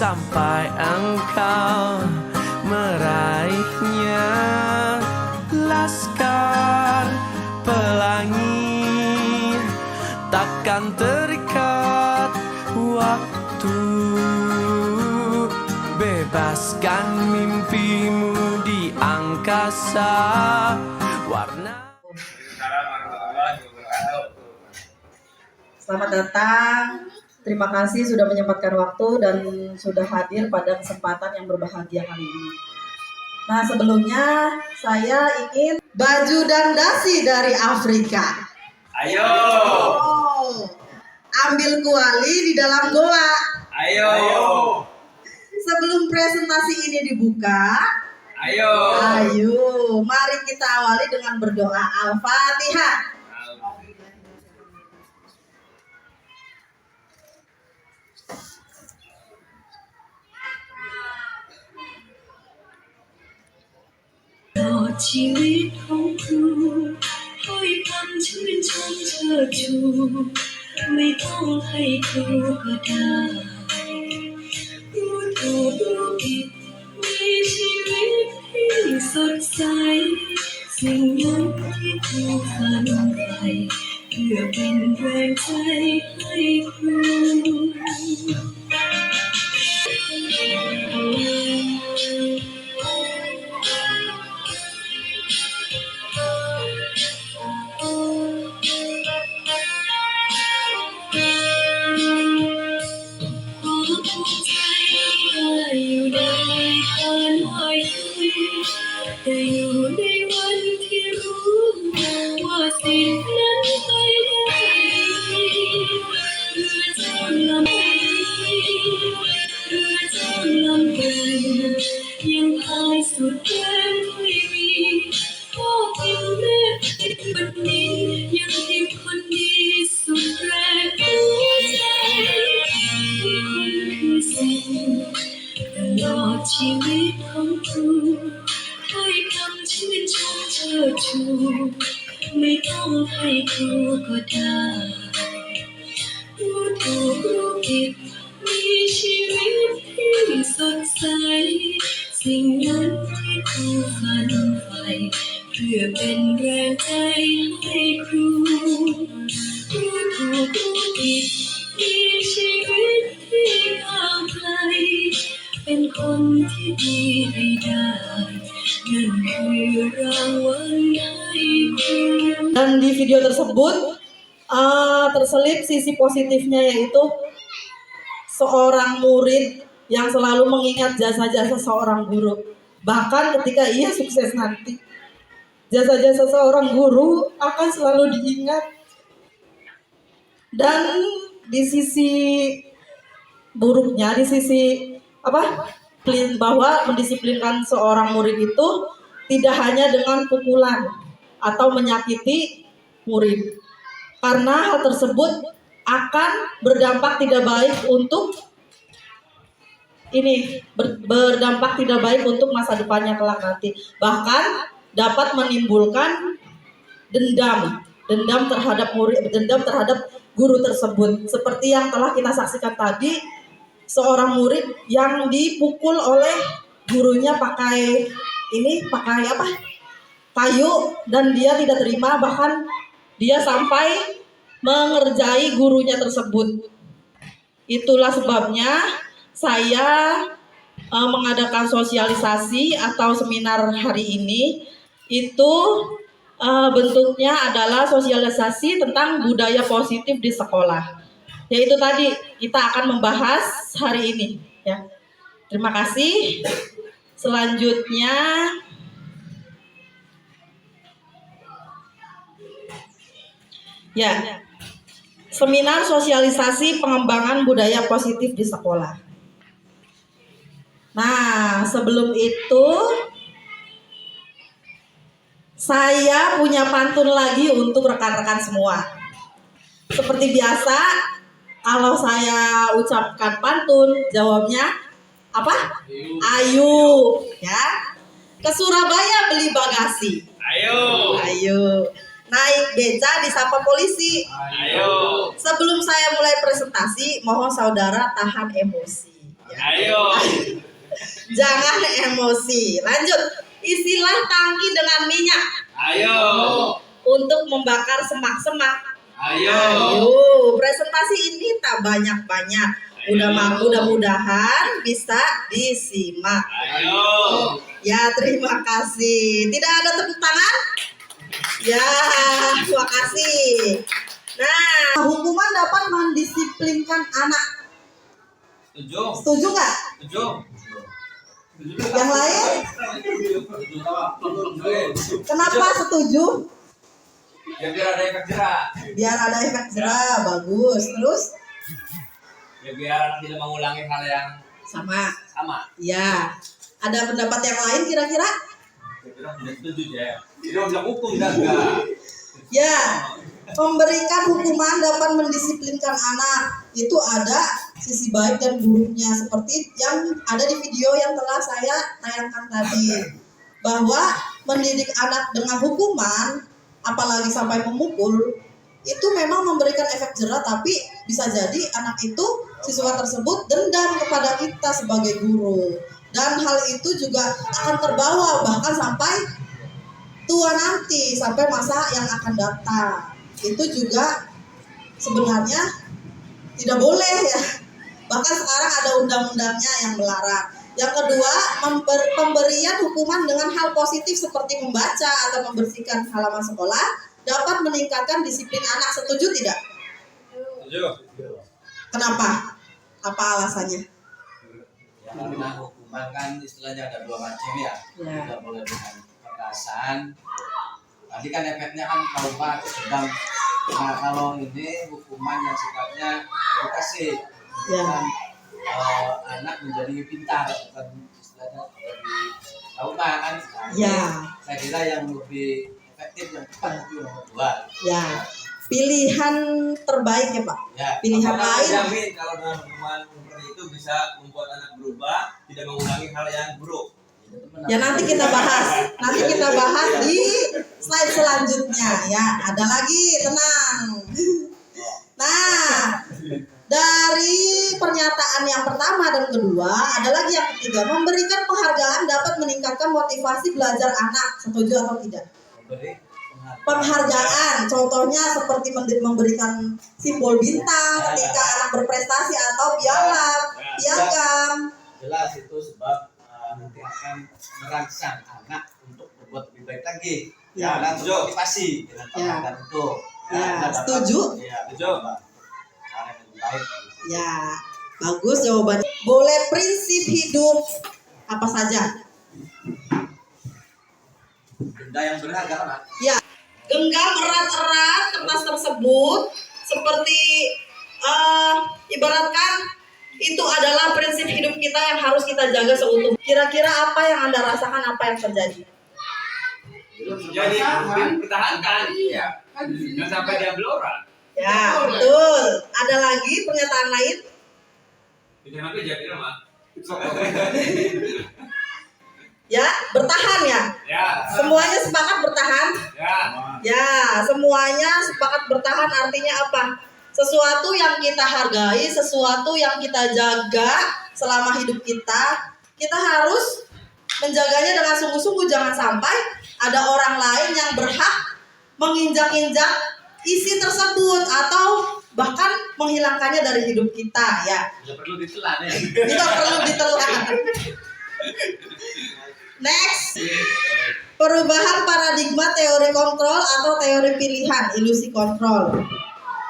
sampai engkau meraihnya. Laskar pelangi takkan terikat waktu. Bebaskan mimpimu di angkasa warna. Selamat datang. Terima kasih sudah menyempatkan waktu dan sudah hadir pada kesempatan yang berbahagia kali ini. Nah, sebelumnya saya ingin baju dan dasi dari Afrika. Ayo. Ambil kuali di dalam goa. Ayo. Sebelum presentasi ini dibuka, Ayo. mari kita awali dengan berdoa. Al-Fatihah.ตลอดชีวิตของครูถ้อยคำชื่นชมเชิดชูไม่ต้องให้ครูก็ได้รู้ถูกรู้ผิดมีชีวิตที่สดใสสิ่งนั้นที่ครูฝันใฝ่เพื่อเป็นแรงใจให้ครูแต่อยู่ในวันที่รู้ว่าสิ่งนั้นไปได้เรือจมลำเกินยังพายสุดแรงไม่มีพ่อพิมพ์แม่พิมพ์บัดนี้ยังพิมพ์คนดีสุดแรงหัวใจคุณคือสิ่งตลอดชีวิตของครูถ้อยคำชื่นชมเชิดชูไม่ต้องให้ครูก็ได้รู้ถูกรู้ผิดมีชีวิตที่สดใสสิ่งนั้นที่ครูฝันใฝ่เพื่อเป็นแรงใจให้ครูรู้ถูกรู้ผิดมีชีวิตที่ก้าวไกลเป็นคนที่ดีให้ได้นั่นคือรางวัลให้ครู Dan di video tersebut terselip sisi positifnya, yaitu seorang murid yang selalu mengingat jasa-jasa seorang guru. Bahkan ketika ia sukses nanti, jasa-jasa seorang guru akan selalu diingat. Dan di sisi buruknya, di sisi bahwa mendisiplinkan seorang murid itu tidak hanya dengan pukulan atau menyakiti murid, karena hal tersebut akan berdampak tidak baik untuk berdampak tidak baik untuk masa depannya kelak nanti. Bahkan dapat menimbulkan dendam terhadap murid, dendam terhadap guru tersebut. Seperti yang telah kita saksikan tadi, seorang murid yang dipukul oleh gurunya pakai kayu, dan dia tidak terima, bahkan dia sampai mengerjai gurunya tersebut. Itulah sebabnya saya mengadakan sosialisasi atau seminar hari ini. Itu bentuknya adalah sosialisasi tentang budaya positif di sekolah. Yaitu tadi kita akan membahas hari ini, ya. Terima kasih. Selanjutnya seminar sosialisasi pengembangan budaya positif di sekolah. Nah, sebelum itu saya punya pantun lagi untuk rekan-rekan semua. Seperti biasa, kalau saya ucapkan pantun, jawabnya apa? Ayo, ya. Ke Surabaya beli bagasi. Ayo. Naik beca disapa polisi. Ayo. Sebelum saya mulai presentasi, mohon saudara tahan emosi. Ayo. Jangan emosi. Lanjut. Isilah tangki dengan minyak Ayo. untuk membakar semak-semak. Ayo. Ayo, presentasi ini tak banyak-banyak. Mudah-mudahan bisa disimak. Ayo. Ya, terima kasih. Tidak ada tepuk tangan? Ya, terima kasih. Nah, hukuman dapat mendisiplinkan anak. Setuju. Setuju nggak? Setuju. Yang lain? Kenapa setuju? Ya biar ada efek jerak. Biar ada efek jerah, bagus. Terus? Ya biar anak tidak mengulangi hal yang Sama. sama. Ya. Ada pendapat yang lain kira-kira? Ya bilang tidak setuju ya. Tidak bilang hukum dan enggak. Ya. Memberikan hukuman dapat mendisiplinkan anak. Itu ada sisi baik dan buruknya. Seperti yang ada di video yang telah saya tayangkan tadi. Bahwa mendidik anak dengan hukuman, apalagi sampai memukul, itu memang memberikan efek jerah, tapi bisa jadi anak itu, siswa tersebut dendam kepada kita sebagai guru. Dan hal itu juga akan terbawa bahkan sampai tua nanti, sampai masa yang akan datang. Itu juga sebenarnya tidak boleh ya. Bahkan sekarang ada undang-undangnya yang melarang. Yang kedua, pemberian hukuman dengan hal positif seperti membaca atau membersihkan halaman sekolah dapat meningkatkan disiplin anak. Setuju tidak? Setuju. Kenapa? Apa alasannya? Ya, karena hukuman kan istilahnya ada dua macam ya. Ya. Tidak boleh dengan kekerasan. Tadi kan efeknya kan trauma atau sedang. Nah kalau ini hukuman yang sifatnya edukasi, Ya. kan anak menjadi pintar, bukan istilahnya lebih trauma kan. Nah, ini Ya. saya kira yang lebih efektif yang tepat itu nomor 2. Ya. Pilihan terbaik ya Pak. Ya. Pilihan Apakah lain. menjamin kalau dengan hukuman seperti itu bisa membuat anak berubah, tidak mengulangi hal yang buruk? Ya nanti kita bahas. Nanti kita bahas di slide selanjutnya ya. Ada lagi, tenang. Nah, dari pernyataan yang pertama dan kedua, ada lagi yang ketiga. Memberikan penghargaan dapat meningkatkan motivasi belajar anak. Setuju atau tidak? Memberi Penghargaan, contohnya seperti memberikan simbol bintang ketika anak berprestasi atau piagam. Jelas itu sebab nanti akan merangsang anak untuk berbuat lebih baik lagi. Ya. Dan motivasi dengan Ya. penghargaan itu. Ya, Dapat- setuju? Ya, Setuju. cara yang lebih baik. Ya, bagus jawabannya. Boleh prinsip hidup apa saja? Benda yang berharga kan? Ya, genggam erat-erat kertas tersebut seperti ibaratkan itu adalah prinsip hidup kita yang harus kita jaga seutuh. Kira-kira apa yang Anda rasakan, apa yang terjadi? Jadi dipertahankan. Iya. Jangan sampai diambil orang. Ya, betul. Ada lagi pernyataan lain? Jangan sampai jadi rumah. Ya, bertahan ya. Ya. Semuanya sepakat bertahan. Ya. Ya, semuanya sepakat bertahan artinya apa? Sesuatu yang kita hargai, sesuatu yang kita jaga selama hidup kita, kita harus menjaganya dengan sungguh-sungguh. Jangan sampai ada orang lain yang berhak menginjak-injak isi tersebut atau bahkan menghilangkannya dari hidup kita ya. Tidak perlu ditelan ya. Tidak perlu ditelan. Next, perubahan paradigma teori kontrol atau teori pilihan, ilusi kontrol.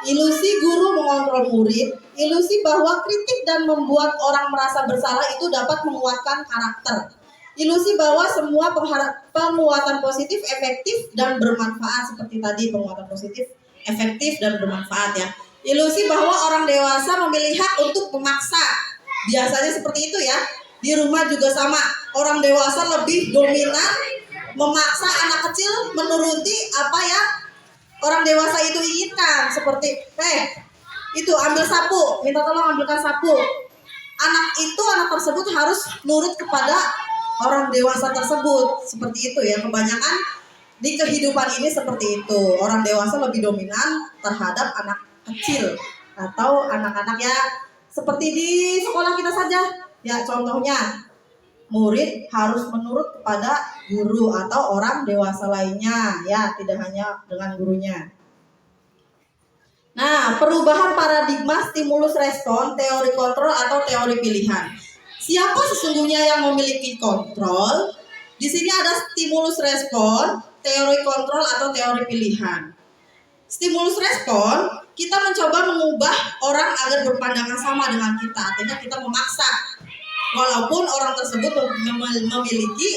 Ilusi guru mengontrol murid, ilusi bahwa kritik dan membuat orang merasa bersalah itu dapat menguatkan karakter. Ilusi bahwa semua penguatan positif, efektif, dan bermanfaat. Seperti tadi, penguatan positif, efektif, dan bermanfaat ya. Ilusi bahwa orang dewasa memilih hak untuk memaksa. Biasanya seperti itu ya. Di rumah juga sama. Orang dewasa lebih dominan memaksa anak kecil menuruti apa yang orang dewasa itu inginkan. Seperti, itu ambil sapu, minta tolong ambilkan sapu. Anak tersebut harus nurut kepada orang dewasa tersebut. Seperti itu ya, kebanyakan di kehidupan ini seperti itu. Orang dewasa lebih dominan terhadap anak kecil atau anak-anak ya seperti di sekolah kita saja. Ya, contohnya murid harus menurut kepada guru atau orang dewasa lainnya, ya, tidak hanya dengan gurunya. Nah, perubahan paradigma stimulus respon, teori kontrol atau teori pilihan. Siapa sesungguhnya yang memiliki kontrol? Di sini ada stimulus respon, teori kontrol atau teori pilihan. Stimulus respon, kita mencoba mengubah orang agar berpandangan sama dengan kita. Artinya kita memaksa, walaupun orang tersebut memiliki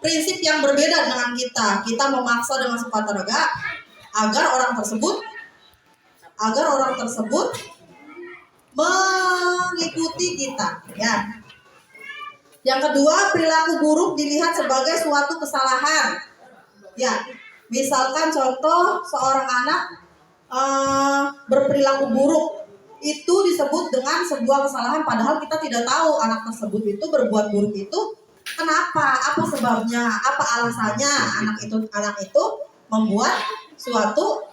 prinsip yang berbeda dengan kita. Kita memaksa dengan sekuat tenaga agar orang tersebut mengikuti kita, ya. Yang kedua, perilaku buruk dilihat sebagai suatu kesalahan. Ya, misalkan contoh seorang anak berperilaku buruk, itu disebut dengan sebuah kesalahan, padahal kita tidak tahu anak tersebut itu berbuat buruk itu kenapa, apa sebabnya, apa alasannya anak itu membuat suatu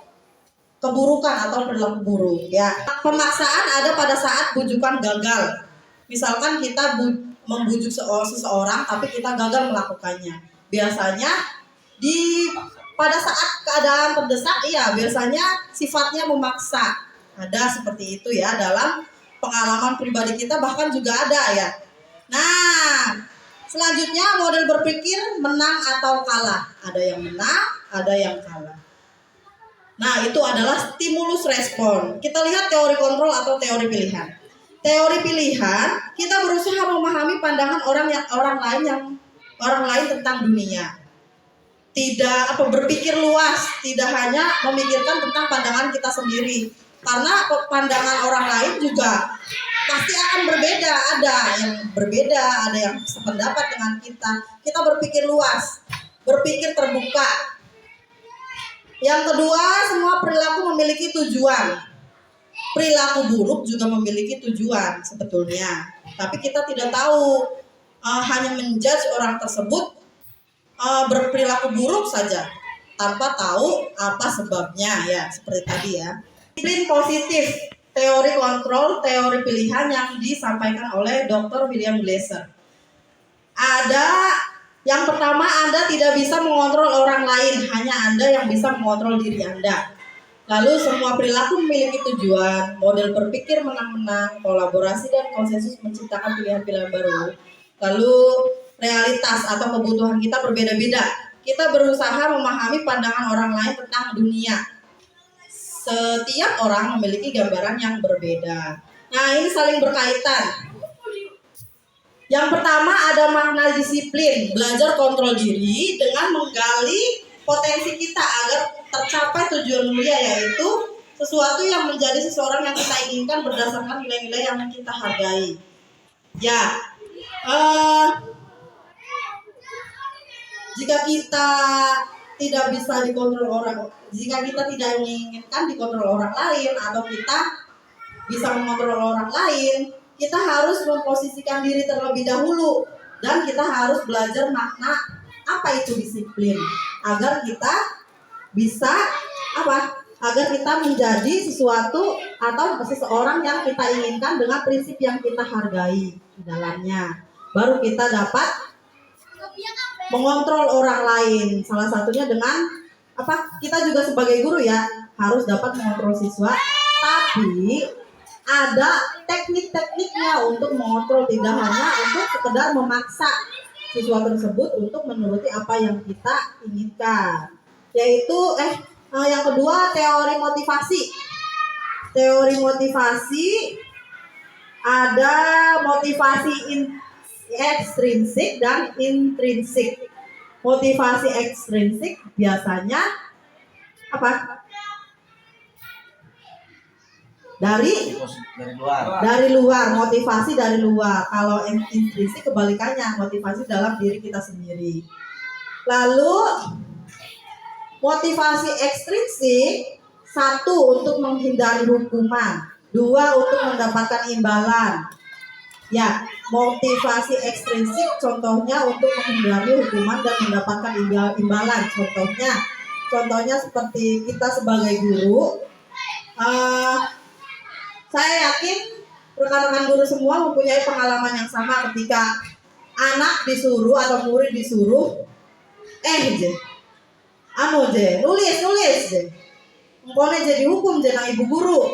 keburukan atau perilaku buruk, ya. Pemaksaan ada pada saat bujukan gagal. Misalkan kita membujuk seseorang tapi kita gagal melakukannya. Biasanya pada saat keadaan terdesak, biasanya sifatnya memaksa. Ada seperti itu, ya, dalam pengalaman pribadi kita bahkan juga ada, ya. Nah, selanjutnya model berpikir menang atau kalah. Ada yang menang, ada yang kalah. Nah, itu adalah stimulus respon. Kita lihat teori kontrol atau teori pilihan. Teori pilihan, kita berusaha memahami pandangan orang lain tentang dunia. Tidak berpikir luas, tidak hanya memikirkan tentang pandangan kita sendiri. Karena pandangan orang lain juga pasti akan berbeda. Ada yang berbeda, ada yang sependapat dengan kita. Kita berpikir luas, berpikir terbuka. Yang kedua, semua perilaku memiliki tujuan. Perilaku buruk juga memiliki tujuan sebetulnya. Tapi kita tidak tahu, hanya menjudge orang tersebut berperilaku buruk saja tanpa tahu apa sebabnya, ya, seperti tadi, ya. Disiplin positif, teori kontrol, teori pilihan yang disampaikan oleh Dr. William Glasser. Yang pertama, Anda tidak bisa mengontrol orang lain, hanya Anda yang bisa mengontrol diri Anda. Lalu semua perilaku memiliki tujuan, model berpikir menang-menang, kolaborasi dan konsensus menciptakan pilihan-pilihan baru. Lalu realitas atau kebutuhan kita berbeda-beda. Kita berusaha memahami pandangan orang lain tentang dunia. Setiap orang memiliki gambaran yang berbeda. Nah, ini saling berkaitan. Yang pertama ada makna disiplin, belajar kontrol diri dengan menggali potensi kita agar tercapai tujuan mulia, yaitu sesuatu yang menjadi seseorang yang kita inginkan berdasarkan nilai-nilai yang kita hargai. Ya, jika kita tidak bisa dikontrol jika kita tidak menginginkan dikontrol orang lain atau kita bisa mengontrol orang lain, kita harus memposisikan diri terlebih dahulu dan kita harus belajar makna apa itu disiplin agar kita bisa agar kita menjadi sesuatu atau seseorang yang kita inginkan dengan prinsip yang kita hargai di dalamnya. Baru kita dapat mengontrol orang lain. Salah satunya dengan kita juga sebagai guru, ya, harus dapat mengontrol siswa, tapi ada teknik-tekniknya untuk mengontrol, tidak hanya untuk sekedar memaksa siswa tersebut untuk menuruti apa yang kita inginkan. Yaitu yang kedua, teori motivasi. Teori motivasi ada motivasi ekstrinsik dan intrinsik. Motivasi ekstrinsik biasanya dari luar, motivasi dari luar. Kalau intrinsik kebalikannya, motivasi dalam diri kita sendiri. Lalu motivasi ekstrinsik, 1 untuk menghindari hukuman, 2 untuk mendapatkan imbalan. Ya, motivasi ekstrinsik contohnya untuk menghindari hukuman dan mendapatkan imbalan. Contohnya seperti kita sebagai guru, saya yakin rekan-rekan guru semua mempunyai pengalaman yang sama ketika anak disuruh atau murid disuruh nulis engkone jadi hukum jenang ibu guru.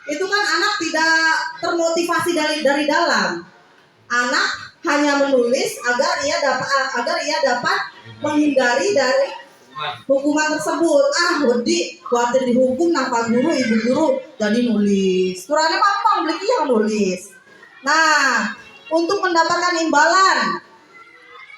Itu kan anak tidak termotivasi dari dalam. Anak hanya menulis agar ia dapat menghindari dari hukuman tersebut. Wedi khawatir dihukum nang pak guru ibu guru jadi nulis. Turane pampang beli yang nulis. Nah, untuk mendapatkan imbalan,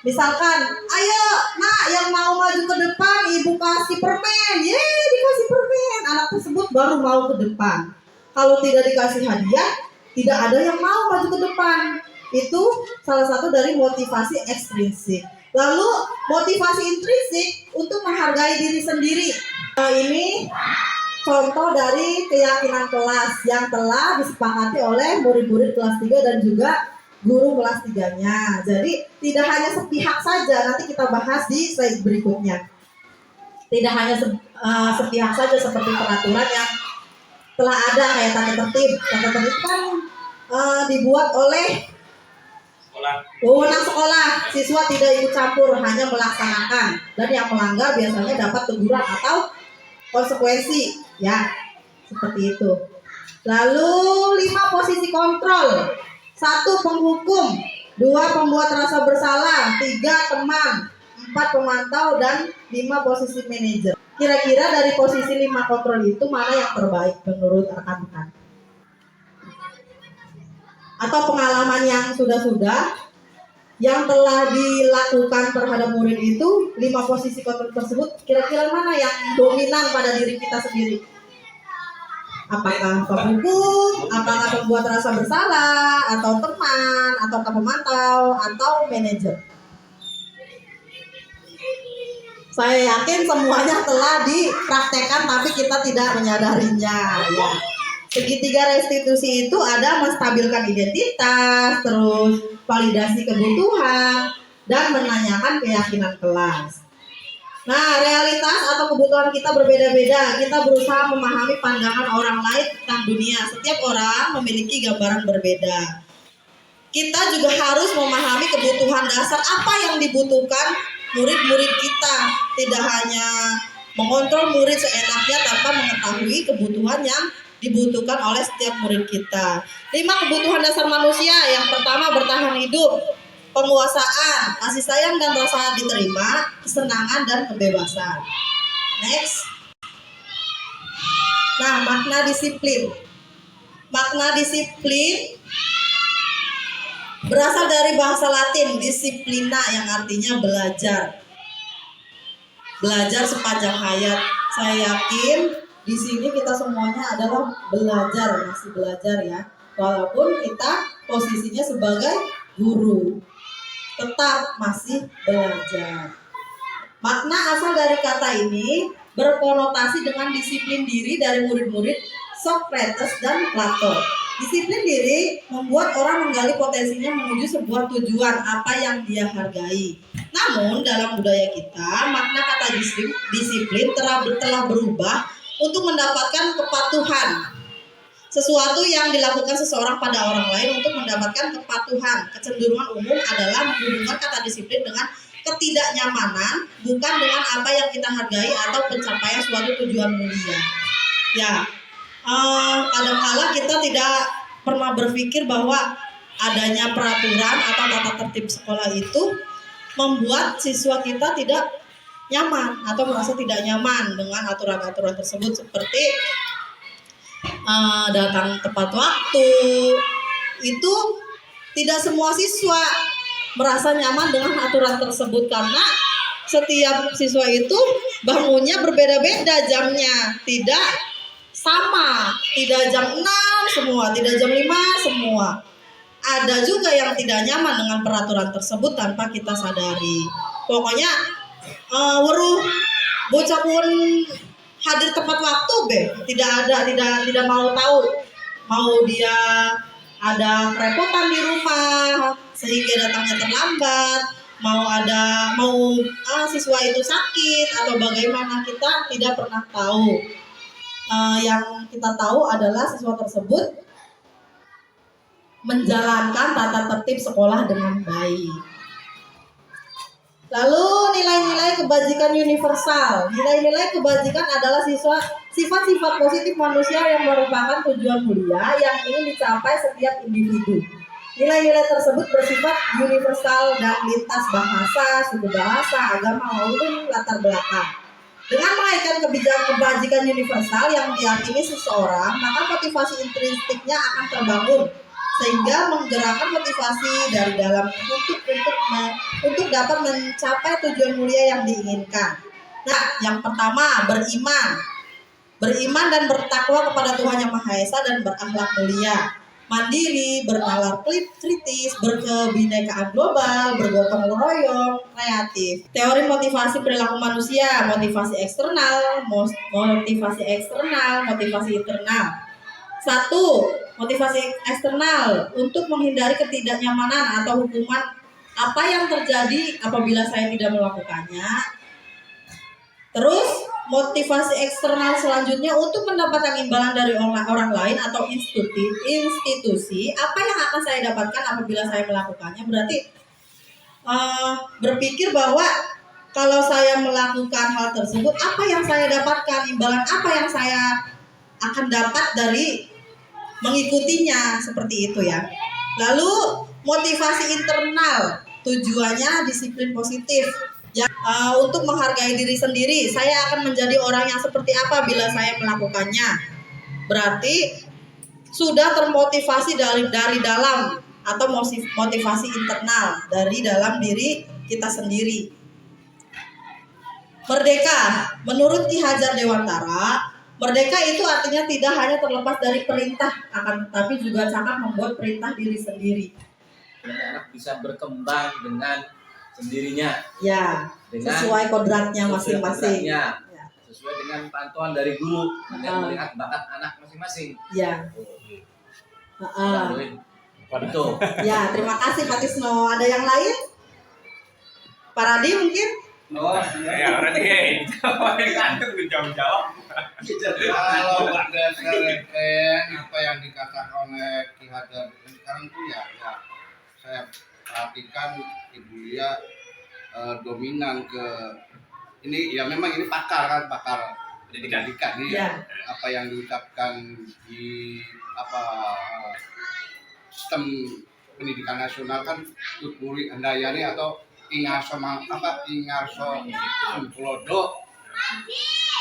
misalkan, ayo nak yang mau maju ke depan ibu kasih permen, dikasih permen, anak tersebut baru mau ke depan. Kalau tidak dikasih hadiah, tidak ada yang mau maju ke depan. Itu salah satu dari motivasi ekstrinsik. Lalu motivasi intrinsik untuk menghargai diri sendiri. Ini contoh dari keyakinan kelas yang telah disepakati oleh murid-murid kelas 3 dan juga guru kelas 3-nya. Jadi tidak hanya sepihak saja, nanti kita bahas di slide berikutnya. Tidak hanya sepihak saja seperti peraturan yang telah ada kayak tata tertib. Tata tertib kan dibuat oleh wewenang sekolah, siswa tidak ikut campur, hanya melaksanakan, dan yang melanggar biasanya dapat teguran atau konsekuensi, ya seperti itu. Lalu 5 posisi kontrol. 1 penghukum, 2 pembuat rasa bersalah, 3 teman, 4 pemantau, dan 5 posisi manajer. Kira-kira dari posisi 5 kontrol itu mana yang terbaik menurut rekan-rekan? Atau pengalaman yang sudah yang telah dilakukan terhadap murid itu, 5 posisi kontrol tersebut kira-kira mana yang dominan pada diri kita sendiri? Apakah penghukum, apakah pembuat rasa bersalah, atau teman, atau pemantau, atau manajer? Saya yakin semuanya telah dipraktekkan tapi kita tidak menyadarinya, ya. Segitiga restitusi itu ada menstabilkan identitas, terus validasi kebutuhan, dan menanyakan keyakinan kelas. Nah, realitas atau kebutuhan kita berbeda-beda. Kita berusaha memahami pandangan orang lain tentang dunia. Setiap orang memiliki gambaran berbeda. Kita juga harus memahami kebutuhan dasar apa yang dibutuhkan murid-murid kita. Tidak hanya mengontrol murid seenaknya tanpa mengetahui kebutuhan yang dibutuhkan oleh setiap murid kita. 5 kebutuhan dasar manusia. Yang pertama, bertahan hidup, penguasaan, kasih sayang dan rasa diterima, kesenangan dan kebebasan. Next. Nah, makna disiplin. Makna disiplin berasal dari bahasa Latin disciplina yang artinya belajar. Belajar sepanjang hayat. Saya yakin di sini kita semuanya adalah belajar, masih belajar ya. Walaupun kita posisinya sebagai guru, tetap masih belajar. Makna asal dari kata ini berkonotasi dengan disiplin diri dari murid-murid Socrates dan Plato. Disiplin diri membuat orang menggali potensinya menuju sebuah tujuan apa yang dia hargai. Namun dalam budaya kita, makna kata disiplin telah berubah untuk mendapatkan kepatuhan. Sesuatu yang dilakukan seseorang pada orang lain untuk mendapatkan kepatuhan. Kecenderungan umum adalah menghubungkan kata disiplin dengan ketidaknyamanan, bukan dengan apa yang kita hargai atau pencapaian suatu tujuan mulia. Ya, kadang-kala kita tidak pernah berpikir bahwa adanya peraturan atau tata tertib sekolah itu membuat siswa kita tidak nyaman atau merasa tidak nyaman dengan aturan-aturan tersebut, seperti datang tepat waktu. Itu tidak semua siswa merasa nyaman dengan aturan tersebut karena setiap siswa itu bangunnya berbeda-beda jamnya, tidak sama, tidak jam 6 semua, tidak jam 5 semua. Ada juga yang tidak nyaman dengan peraturan tersebut tanpa kita sadari. Pokoknya weruh bocah pun hadir tepat waktu tidak mau tahu, mau dia ada kerepotan di rumah sehingga datangnya terlambat, mau siswa itu sakit atau bagaimana, kita tidak pernah tahu. Yang kita tahu adalah siswa tersebut menjalankan tata tertib sekolah dengan baik. Lalu nilai-nilai kebajikan universal. Nilai-nilai kebajikan adalah sifat-sifat positif manusia yang merupakan tujuan mulia yang ingin dicapai setiap individu. Nilai-nilai tersebut bersifat universal dan lintas bahasa, suku bahasa, agama maupun latar belakang. Dengan mengaitkan kebajikan universal yang diyakini seseorang, maka motivasi intrinstiknya akan terbangun sehingga menggerakkan motivasi dari dalam untuk dapat mencapai tujuan mulia yang diinginkan. Nah, yang pertama beriman dan bertakwa kepada Tuhan Yang Maha Esa dan berakhlak mulia, mandiri, bernalar kritis, berkebinekaan global, bergotong royong, kreatif. Teori motivasi perilaku manusia, motivasi eksternal, motivasi internal. 1. Motivasi eksternal untuk menghindari ketidaknyamanan atau hukuman apa yang terjadi apabila saya tidak melakukannya. Terus motivasi eksternal selanjutnya untuk mendapatkan imbalan dari orang lain atau institusi. Apa yang akan saya dapatkan apabila saya melakukannya? Berarti berpikir bahwa kalau saya melakukan hal tersebut, apa yang saya dapatkan, imbalan apa yang saya akan dapat dari mengikutinya, seperti itu ya. Lalu motivasi internal, tujuannya disiplin positif ya, untuk menghargai diri sendiri. Saya akan menjadi orang yang seperti apa bila saya melakukannya. Berarti sudah termotivasi dari dalam atau motivasi internal dari dalam diri kita sendiri. Merdeka, menurut Ki Hajar Dewantara, merdeka itu artinya tidak hanya terlepas dari perintah, akan tetapi juga sangat membuat perintah diri sendiri. Anak bisa berkembang dengan sendirinya. Ya, sesuai kodratnya masing-masing. Ya. Sesuai dengan pantauan dari guru yang melihat bakat anak masing-masing. Ya. Itu. Ya, terima kasih Pak Tisno. Ada yang lain? Pak Radi mungkin? Oh, ya Radi. Jawab. Kalau berdasarkan apa yang dikatakan oleh Ki Hajar sekarang itu ya saya perhatikan Ibu Lia dominan ke ini ya, memang ini pakar pendidikan nih ya. Apa yang diucapkan di sistem pendidikan nasional kan Tuturi Handayani atau Ingarso Sumplodo.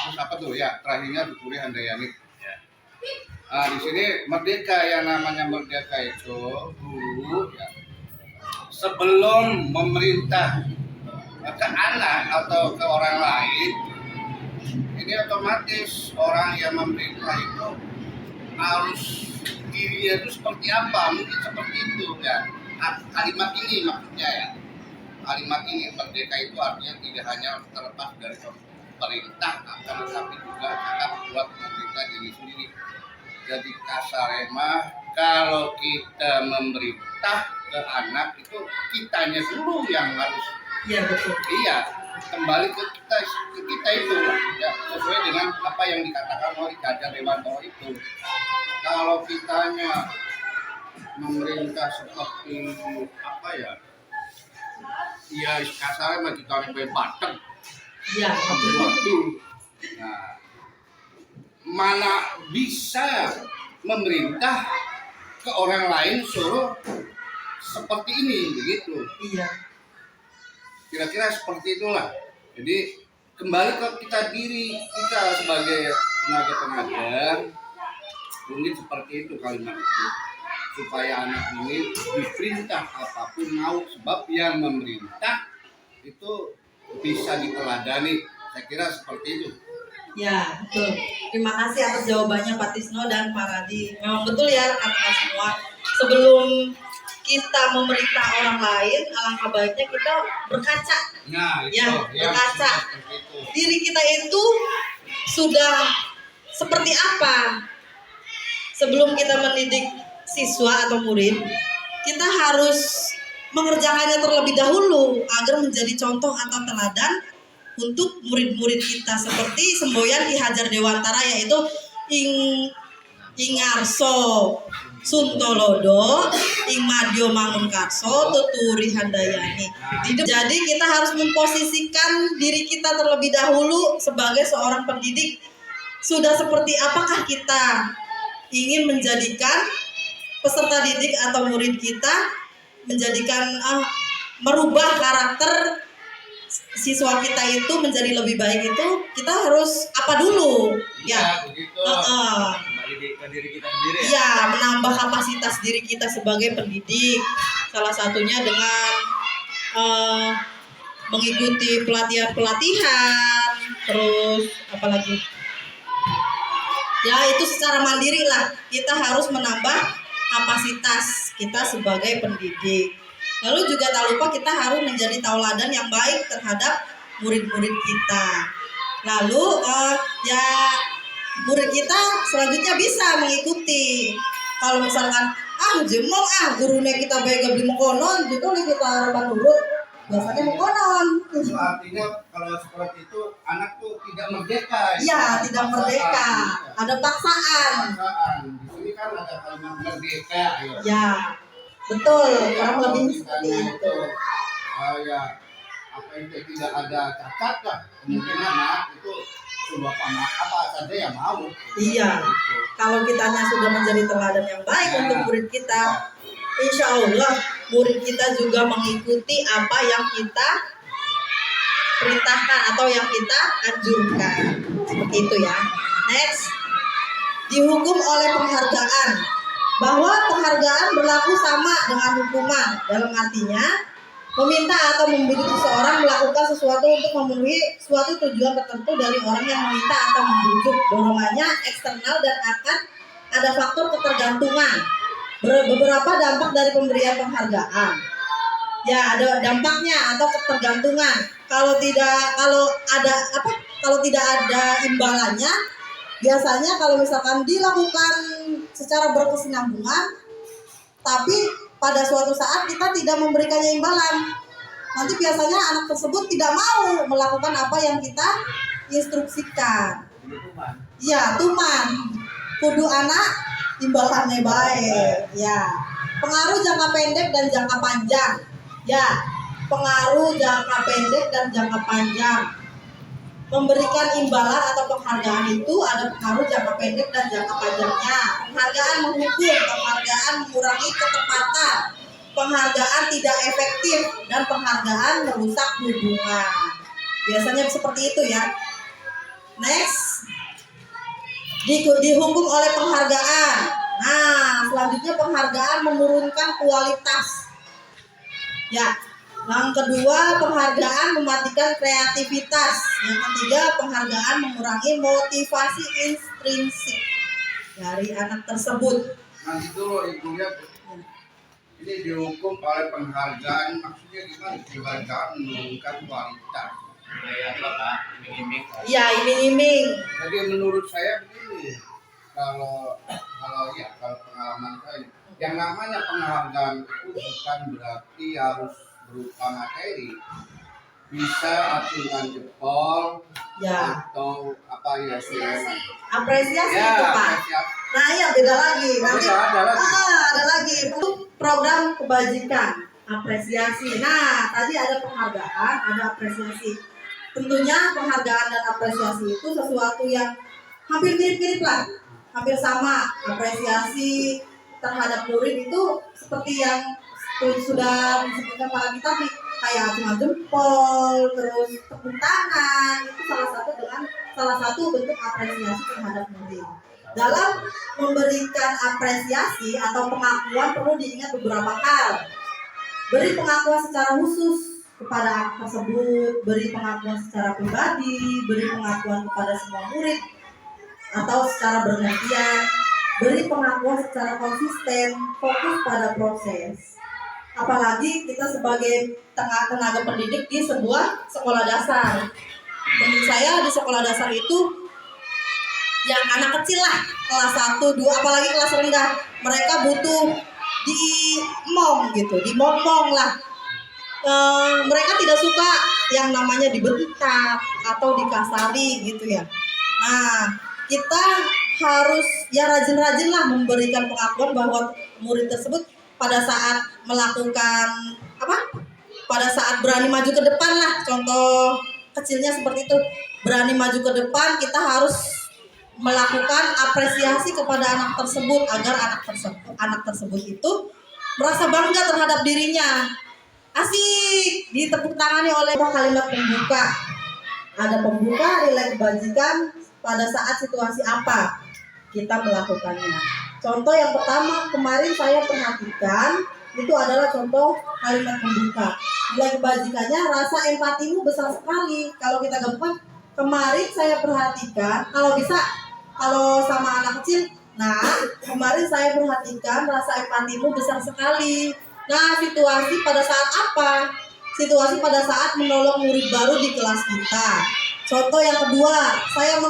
Terus apa tuh ya, terakhirnya Tuturi Handayani. Nah, di sini merdeka, yang namanya merdeka itu dulu ya, sebelum memerintah ke anak atau ke orang lain, ini otomatis orang yang memerintah itu harus dirinya itu seperti apa, mungkin seperti itu ya. Kalimat ini maksudnya ya, kalimat ini merdeka itu artinya tidak hanya terlepas dari perintah, akan tetapi juga sangat buat memerintah diri sendiri. Jadi kasarnya kalau kita memerintah ke anak itu kitanya dulu yang harus. Iya betul. Iya, kembali ke kita itu ya, sesuai dengan apa yang dikatakan oleh Ki Hajar Dewantara itu. Kalau kitanya memerintah seperti apa ya? Iya, kasarnya mah kita sampai batang. Iya betul. Nah, mana bisa memerintah ke orang lain suruh seperti ini begitu. Iya. Kira-kira seperti itulah. Jadi kembali ke kita sebagai tenaga pengajar, mungkin seperti itu kalimat itu, supaya anak ini diperintah apapun mau, sebab yang memerintah itu bisa diteladani. Saya kira seperti itu. Ya, betul. Terima kasih atas jawabannya Pak Tisno dan Pak Radi. Memang betul ya rekan-rekan semua. Sebelum kita memerintah orang lain, alangkah baiknya kita berkaca. Nah, itu, ya, berkaca. Diri kita itu sudah seperti apa? Sebelum kita mendidik siswa atau murid, kita harus mengerjakannya terlebih dahulu agar menjadi contoh atau teladan untuk murid-murid kita, seperti semboyan Ki Hajar Dewantara, yaitu Ingarso Suntolodo ing madya mangunkarso tuturi handayani. Jadi kita harus memposisikan diri kita terlebih dahulu sebagai seorang pendidik. Sudah seperti apakah kita ingin menjadikan peserta didik atau murid kita, menjadikan merubah karakter siswa kita itu menjadi lebih baik, itu kita harus apa dulu ya? Begitu. Kembali ke diri kita sendiri ya. Ya, menambah kapasitas diri kita sebagai pendidik. Salah satunya dengan mengikuti pelatihan, terus apalagi? Ya, itu secara mandiri lah. Kita harus menambah kapasitas kita sebagai pendidik. Lalu juga tak lupa kita harus menjadi tauladan yang baik terhadap murid-murid kita. Lalu ya murid kita selanjutnya bisa mengikuti. Kalau misalkan jemong gurunya kita baik beli mengkonon, gitu kita harapan nurut, biasanya mengkonon. Itu artinya kalau seperti itu anak tuh tidak merdeka. Iya, tidak merdeka. Ada paksaan. Di sini kan ada kalimat merdeka. Ya, betul. Kurang lebih seperti itu. Ya, apa itu tidak ada cacat lah. Kemungkinan anak itu sebuah apa saja yang mau. Iya. Kalau kitanya sudah menjadi teladan yang baik untuk murid kita, insya Allah murid kita juga mengikuti apa yang kita perintahkan atau yang kita anjurkan. Seperti itu ya. Next, dihukum oleh penghargaan. Bahwa penghargaan berlaku sama dengan hukuman. Dalam artinya, meminta atau membujuk seseorang melakukan sesuatu untuk memenuhi suatu tujuan tertentu dari orang yang meminta atau membujuk. Dorongannya eksternal dan akan ada faktor ketergantungan. Beberapa dampak dari pemberian penghargaan. Ya, ada dampaknya atau ketergantungan. Kalau tidak ada imbalannya, biasanya kalau misalkan dilakukan secara berkesinambungan, tapi pada suatu saat kita tidak memberikannya imbalan, nanti biasanya anak tersebut tidak mau melakukan apa yang kita instruksikan. Ya, tuman. Kudu anak imbalannya baik. Ya. Pengaruh jangka pendek dan jangka panjang. Ya, pengaruh jangka pendek dan jangka panjang. Memberikan imbalan atau penghargaan itu ada pengaruh jangka pendek dan jangka panjangnya. Penghargaan menghukum, penghargaan mengurangi ketepatan, penghargaan tidak efektif, dan penghargaan merusak hubungan. Biasanya seperti itu ya. Next, dihukum oleh penghargaan. Nah, selanjutnya penghargaan menurunkan kualitas. Ya. Yang kedua, penghargaan mematikan kreativitas. Yang ketiga, penghargaan mengurangi motivasi intrinsik dari anak tersebut. Nanti dulu Ibu lihat, ini dihukum oleh penghargaan, maksudnya gimana? Penghargaan menurunkan kualitas. Kayak apa? Iming-iming. Ya, iming-iming. Jadi menurut saya begini, kalau pengalaman saya, yang namanya penghargaan itu bukan berarti harus berupa materi, bisa acungan jempol Ya. atau apa ya istilahnya. Apresiasi Ya, itu Pak. apresiasi. Nah ya beda lagi. Nanti Ada lagi. ada lagi. Program kebajikan, apresiasi. Nah tadi ada penghargaan, ada apresiasi. Tentunya penghargaan dan apresiasi itu sesuatu yang hampir mirip-mirip lah, hampir sama. Apresiasi terhadap murid itu seperti yang sudah disebutkan para kita, kayak acungan jempol, terus tepuk tangan, itu salah satu bentuk apresiasi terhadap murid. Dalam memberikan apresiasi atau pengakuan perlu diingat beberapa hal. Beri pengakuan secara khusus kepada anak tersebut, beri pengakuan secara pribadi, beri pengakuan kepada semua murid atau secara bergantian, beri pengakuan secara konsisten, fokus pada proses. Apalagi kita sebagai tenaga pendidik di sebuah sekolah dasar. Menurut saya di sekolah dasar itu yang anak kecil lah, kelas 1, 2, apalagi kelas rendah, mereka butuh dimong gitu, dimomong lah. Mereka tidak suka yang namanya dibentak atau dikasari gitu ya. Nah, kita harus ya rajin-rajin lah memberikan pengakuan bahwa murid tersebut pada saat melakukan pada saat berani maju ke depan lah, contoh kecilnya seperti itu, berani maju ke depan, kita harus melakukan apresiasi kepada anak tersebut agar anak tersebut itu merasa bangga terhadap dirinya. Asik, ditepuk tangani oleh kalimat pembuka. Ada pembuka, nilai kebajikan pada saat situasi apa kita melakukannya. Contoh yang pertama kemarin saya perhatikan itu adalah contoh kalimat pembuka. Nilai kebajikannya, rasa empatimu besar sekali. Kalau kita gabungkan, kemarin saya perhatikan, kalau sama anak kecil, nah kemarin saya perhatikan rasa empatimu besar sekali. Nah, situasi pada saat apa? Situasi pada saat menolong murid baru di kelas kita. Contoh yang kedua, saya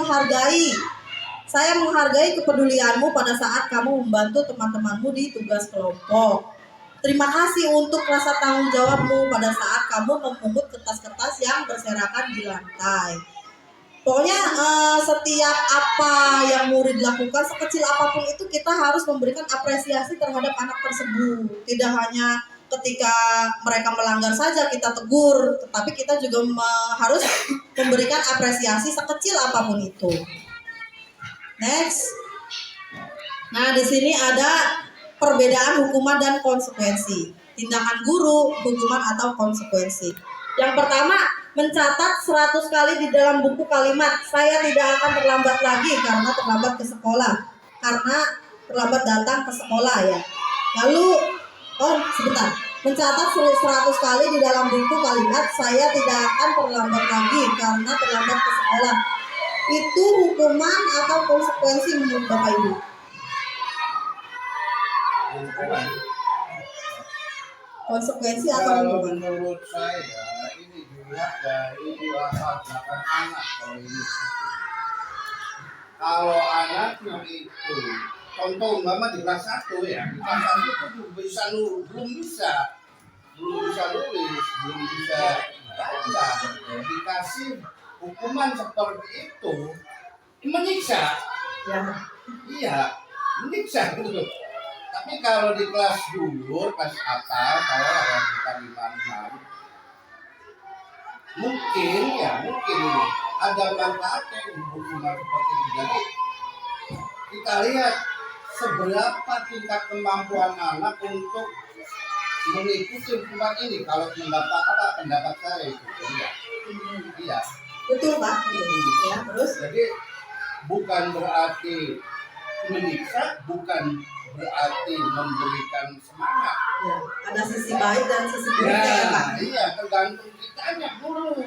menghargai kepedulianmu pada saat kamu membantu teman-temanmu di tugas kelompok. Terima kasih untuk rasa tanggung jawabmu pada saat kamu memungut kertas-kertas yang berserakan di lantai. Pokoknya setiap apa yang murid lakukan, sekecil apapun itu, kita harus memberikan apresiasi terhadap anak tersebut. Tidak hanya ketika mereka melanggar saja kita tegur, tetapi kita juga harus memberikan apresiasi sekecil apapun itu. Next. Nah, di sini ada perbedaan hukuman dan konsekuensi. Tindakan guru, hukuman atau konsekuensi. Yang pertama, mencatat 100 kali di dalam buku kalimat, saya tidak akan terlambat lagi karena terlambat ke sekolah. Karena terlambat datang ke sekolah ya. Lalu, mencatat 100 kali di dalam buku kalimat, saya tidak akan terlambat lagi karena terlambat ke sekolah. Itu hukuman atau konsekuensi menurut Bapak Ibu? Konsekuensi atau Kalau hukuman? menurut saya ini dilihat dari latar belakang anak. Kalau anaknya itu contoh umpama di kelas 1 ya, di kelas 1 itu belum bisa nulis, belum bisa baca, dikasih hukuman seperti itu menyiksa. Ya. Iya, menyiksa gitu. Tapi kalau di kelas dulu, kelas atas, kalau ada kita 5 mungkin ada manfaatnya hukuman seperti itu. Jadi kita lihat seberapa tingkat kemampuan anak untuk mengikuti hukuman ini. Kalau pendapat saya itu, iya. Betul Pak. Ya, terus? Jadi bukan berarti menyiksa, bukan berarti memberikan semangat. Ya, ada sisi baik dan sisi buruknya ya Pak. Iya, tergantung kitanya dulu.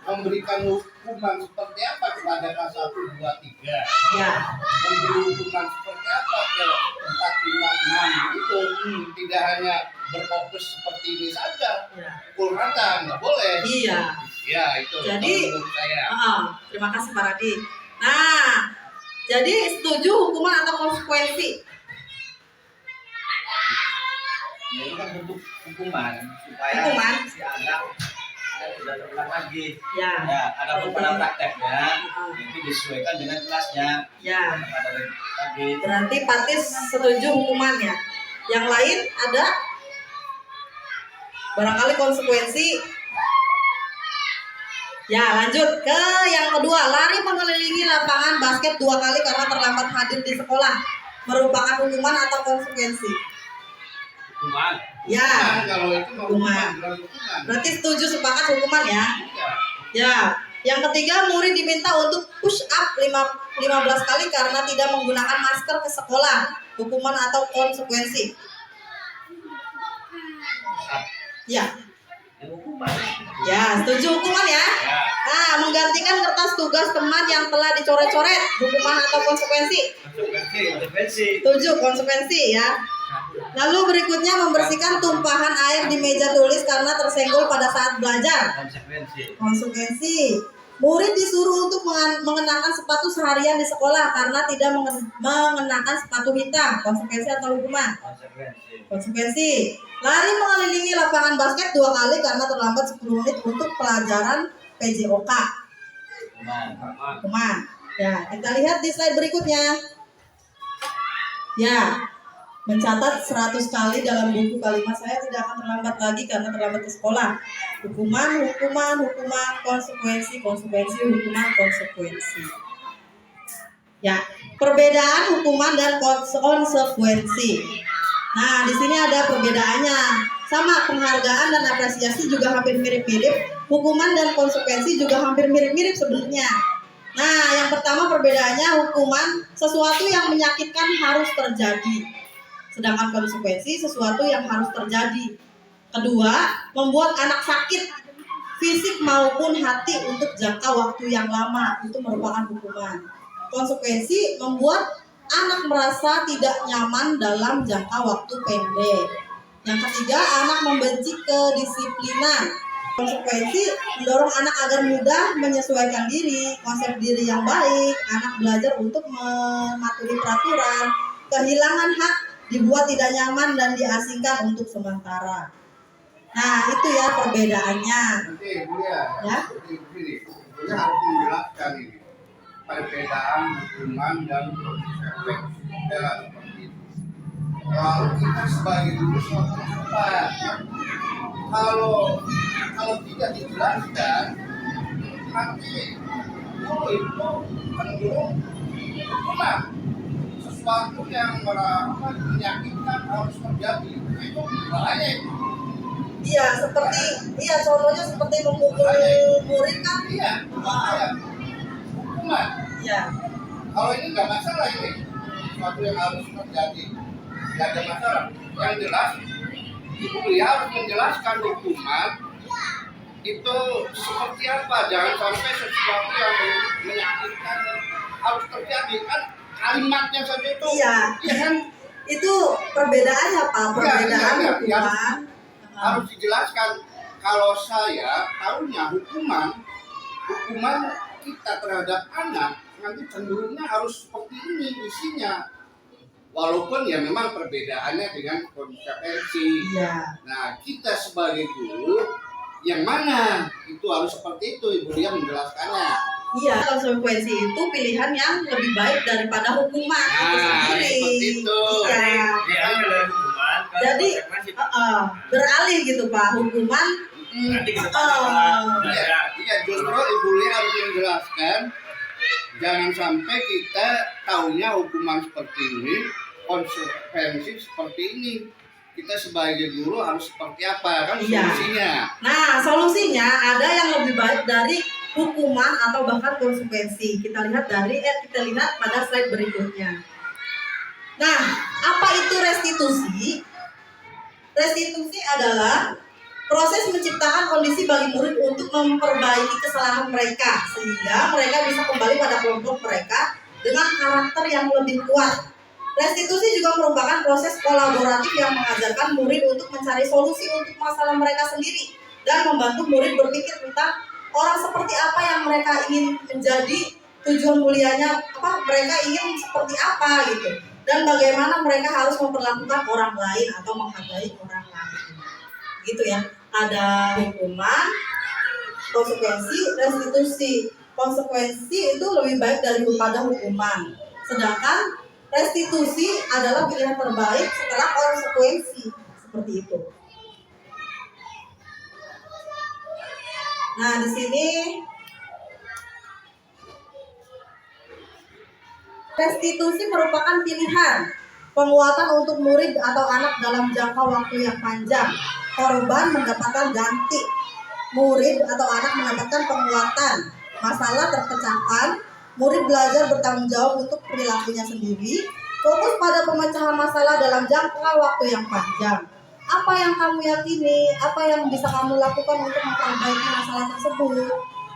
Memberikan hukuman seperti apa kepada kelas 1, 2, 3. Ya. Memberi hukuman seperti apa ke 4, 5, 6 itu. Tidak hanya berfokus seperti ini saja. Ya. Pukul rata, nggak boleh. Iya. Ya, itu Jadi, menurut saya. terima kasih Pak Radi. Nah, jadi setuju hukuman atau konsekuensi? Ya, itu kan bentuk hukuman supaya Hukuman. si anak tidak terulang lagi. Ya. Ya, ada pada prakteknya itu disesuaikan dengan kelasnya. Ya. Ada lagi. Berarti Patis setuju hukumannya. Yang lain ada? Barangkali konsekuensi. Ya, lanjut ke yang kedua. Lari mengelilingi lapangan basket 2 kali karena terlambat hadir di sekolah. Merupakan hukuman atau konsekuensi? Hukuman. Ya. Nah, kalau itu mau Hukuman. hukuman. Berarti setuju sepakat hukuman ya? Iya. Ya. Yang ketiga, murid diminta untuk push up 15 kali karena tidak menggunakan masker ke sekolah. Hukuman atau konsekuensi? Ya. Hukuman. Ya, setuju hukuman ya? Ya. Nah, menggantikan kertas tugas teman yang telah dicoret-coret, hukuman atau konsekuensi? Konsekuensi. Setuju, konsekuensi ya. Lalu berikutnya membersihkan tumpahan air di meja tulis karena tersenggol pada saat belajar. Konsekuensi. Konsekuensi. Murid disuruh untuk mengenakan sepatu seharian di sekolah karena tidak mengenakan sepatu hitam. Konsekuensi atau hukuman? Konsekuensi. Konsekuensi. Lari mengelilingi lapangan basket 2 kali karena terlambat 10 menit untuk pelajaran PJOK. Hukuman. Hukuman. Ya, kita lihat di slide berikutnya. Ya, mencatat 100 kali dalam buku kalimat saya tidak akan terlambat lagi karena terlambat ke sekolah. Hukuman, hukuman, hukuman, konsekuensi, konsekuensi, hukuman, konsekuensi. Ya, perbedaan hukuman dan konsekuensi. Nah, di sini ada perbedaannya. Sama, penghargaan dan apresiasi juga hampir mirip-mirip. Hukuman dan konsekuensi juga hampir mirip-mirip sebenarnya. Nah, yang pertama perbedaannya, hukuman sesuatu yang menyakitkan harus terjadi. Sedangkan konsekuensi sesuatu yang harus terjadi. Kedua, membuat anak sakit fisik maupun hati untuk jangka waktu yang lama, itu merupakan hukuman. Konsekuensi membuat anak merasa tidak nyaman dalam jangka waktu pendek. Yang ketiga, anak membenci kedisiplinan. Konsekuensi mendorong anak agar mudah menyesuaikan diri, konsep diri yang baik, anak belajar untuk mematuhi peraturan, kehilangan hak, dibuat tidak nyaman dan diasingkan untuk sementara. Nah, itu ya perbedaannya. Nanti Buya, Ya. begini, Buya harus menjelaskan ini perbedaan hukuman dan konsekuensi seperti itu. Kalau kita sebagai guru apa? Kalau tidak dijelaskan, nanti guru itu cenderung hukuman. Sesuatu yang menyakitkan harus terjadi, itu bahaya. Iya, contohnya seperti memukul murid kan? Iya, bahaya. Hukuman. Iya. Kalau ini nggak masalah ini, sesuatu yang harus terjadi, nggak ada masalah. Yang jelas, Ibu Lia harus menjelaskan hukuman itu seperti apa. Jangan sampai sesuatu yang menyakitkan harus terjadi. Kan kalimatnya saja itu. Iya. Iya kan? Itu perbedaannya Pak, perbedaan Iya. hukuman. Harus dijelaskan. Kalau saya tahunya hukuman kita terhadap anak nanti cenderungnya harus seperti ini isinya. Walaupun ya memang perbedaannya dengan konsekuensi. Iya. Nah, kita sebagai guru yang mana itu harus seperti itu, Ibu Lia menjelaskannya. Iya, konsekuensi itu pilihan yang lebih baik daripada hukuman itu Nah, sendiri. seperti itu. Iya. Diambil dari hukuman ke Jadi konsekuensi. beralih gitu Pak, hukuman. Nanti kita Iya, justru Ibu Lia harus menjelaskan. Jangan sampai kita tahunya hukuman seperti ini, konsekuensi seperti ini. Kita sebagai guru harus seperti apa kan Iya. solusinya? Nah, solusinya ada yang lebih baik dari hukuman atau bahkan konsekuensi. Kita lihat pada slide berikutnya. Nah, apa itu restitusi? Restitusi adalah proses menciptakan kondisi bagi murid untuk memperbaiki kesalahan mereka sehingga mereka bisa kembali pada kelompok mereka dengan karakter yang lebih kuat. Restitusi juga merupakan proses kolaboratif yang mengajarkan murid untuk mencari solusi untuk masalah mereka sendiri dan membantu murid berpikir tentang orang seperti apa yang mereka ingin menjadi, tujuan mulianya apa, mereka ingin seperti apa gitu, dan bagaimana mereka harus memperlakukan orang lain atau menghargai orang lain. Gitu ya. Ada hukuman, konsekuensi, restitusi. Konsekuensi itu lebih baik daripada hukuman. Sedangkan restitusi adalah pilihan terbaik setelah konsekuensi. Seperti itu. Nah, di sini restitusi merupakan pilihan penguatan untuk murid atau anak dalam jangka waktu yang panjang. Korban mendapatkan ganti, murid atau anak mendapatkan penguatan. Masalah terpecahkan, murid belajar bertanggung jawab untuk perilakunya sendiri. Fokus pada pemecahan masalah dalam jangka waktu yang panjang. Apa yang kamu yakini, apa yang bisa kamu lakukan untuk memperbaiki masalah tersebut.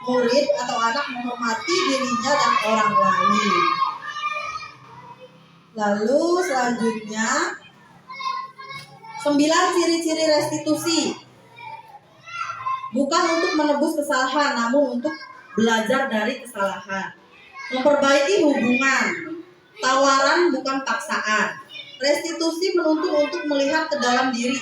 Murid atau anak menghormati dirinya dan orang lain. Lalu selanjutnya 9 ciri-ciri restitusi. Bukan untuk menebus kesalahan, namun untuk belajar dari kesalahan. Memperbaiki hubungan. Tawaran bukan paksaan. Restitusi menuntut untuk melihat ke dalam diri.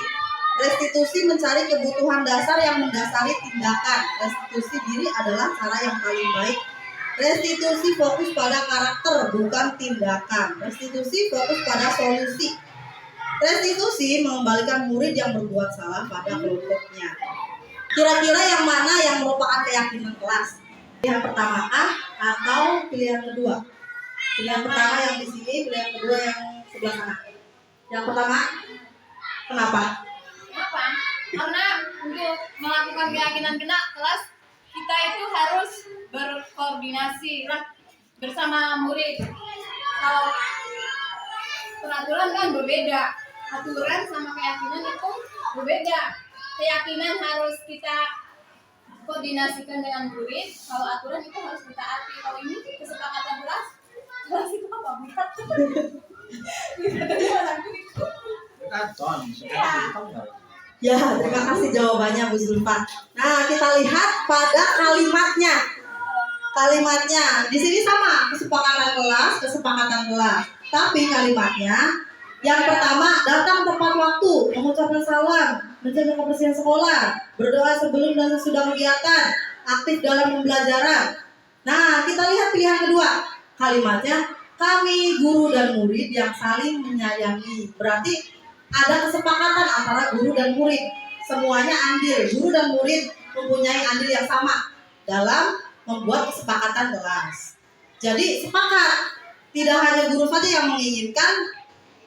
Restitusi mencari kebutuhan dasar yang mendasari tindakan. Restitusi diri adalah cara yang paling baik Restitusi fokus pada karakter, bukan tindakan. Restitusi fokus pada solusi. Restitusi mengembalikan murid yang berbuat salah pada kelompoknya. Kira-kira yang mana yang merupakan keyakinan kelas? Pilihan pertama A atau pilihan kedua? Pilihan pertama yang di sini, pilihan kedua yang sebelah sana. Yang pertama, kenapa? Kenapa? Karena untuk melakukan keyakinan kelas, kita itu harus berkoordinasi bersama murid. Kalau peraturan kan berbeda, aturan sama keyakinan itu berbeda. Keyakinan harus kita koordinasikan dengan murid, kalau aturan itu harus kita taati. Kalau ini kesepakatan kelas itu apa? Ya, terima kasih jawabannya Bu Zulfa. Nah, kita lihat pada kalimatnya. Kalimatnya di sini sama, kesepakatan kelas. Tapi kalimatnya yang pertama, datang tepat waktu, mengucapkan salam, menjaga kebersihan sekolah, berdoa sebelum dan sesudah kegiatan, aktif dalam pembelajaran. Nah, kita lihat pilihan kedua. Kalimatnya, kami guru dan murid yang saling menyayangi. Berarti ada kesepakatan antara guru dan murid. Semuanya andil, guru dan murid mempunyai andil yang sama dalam membuat kesepakatan kelas. Jadi sepakat, tidak hanya guru saja yang menginginkan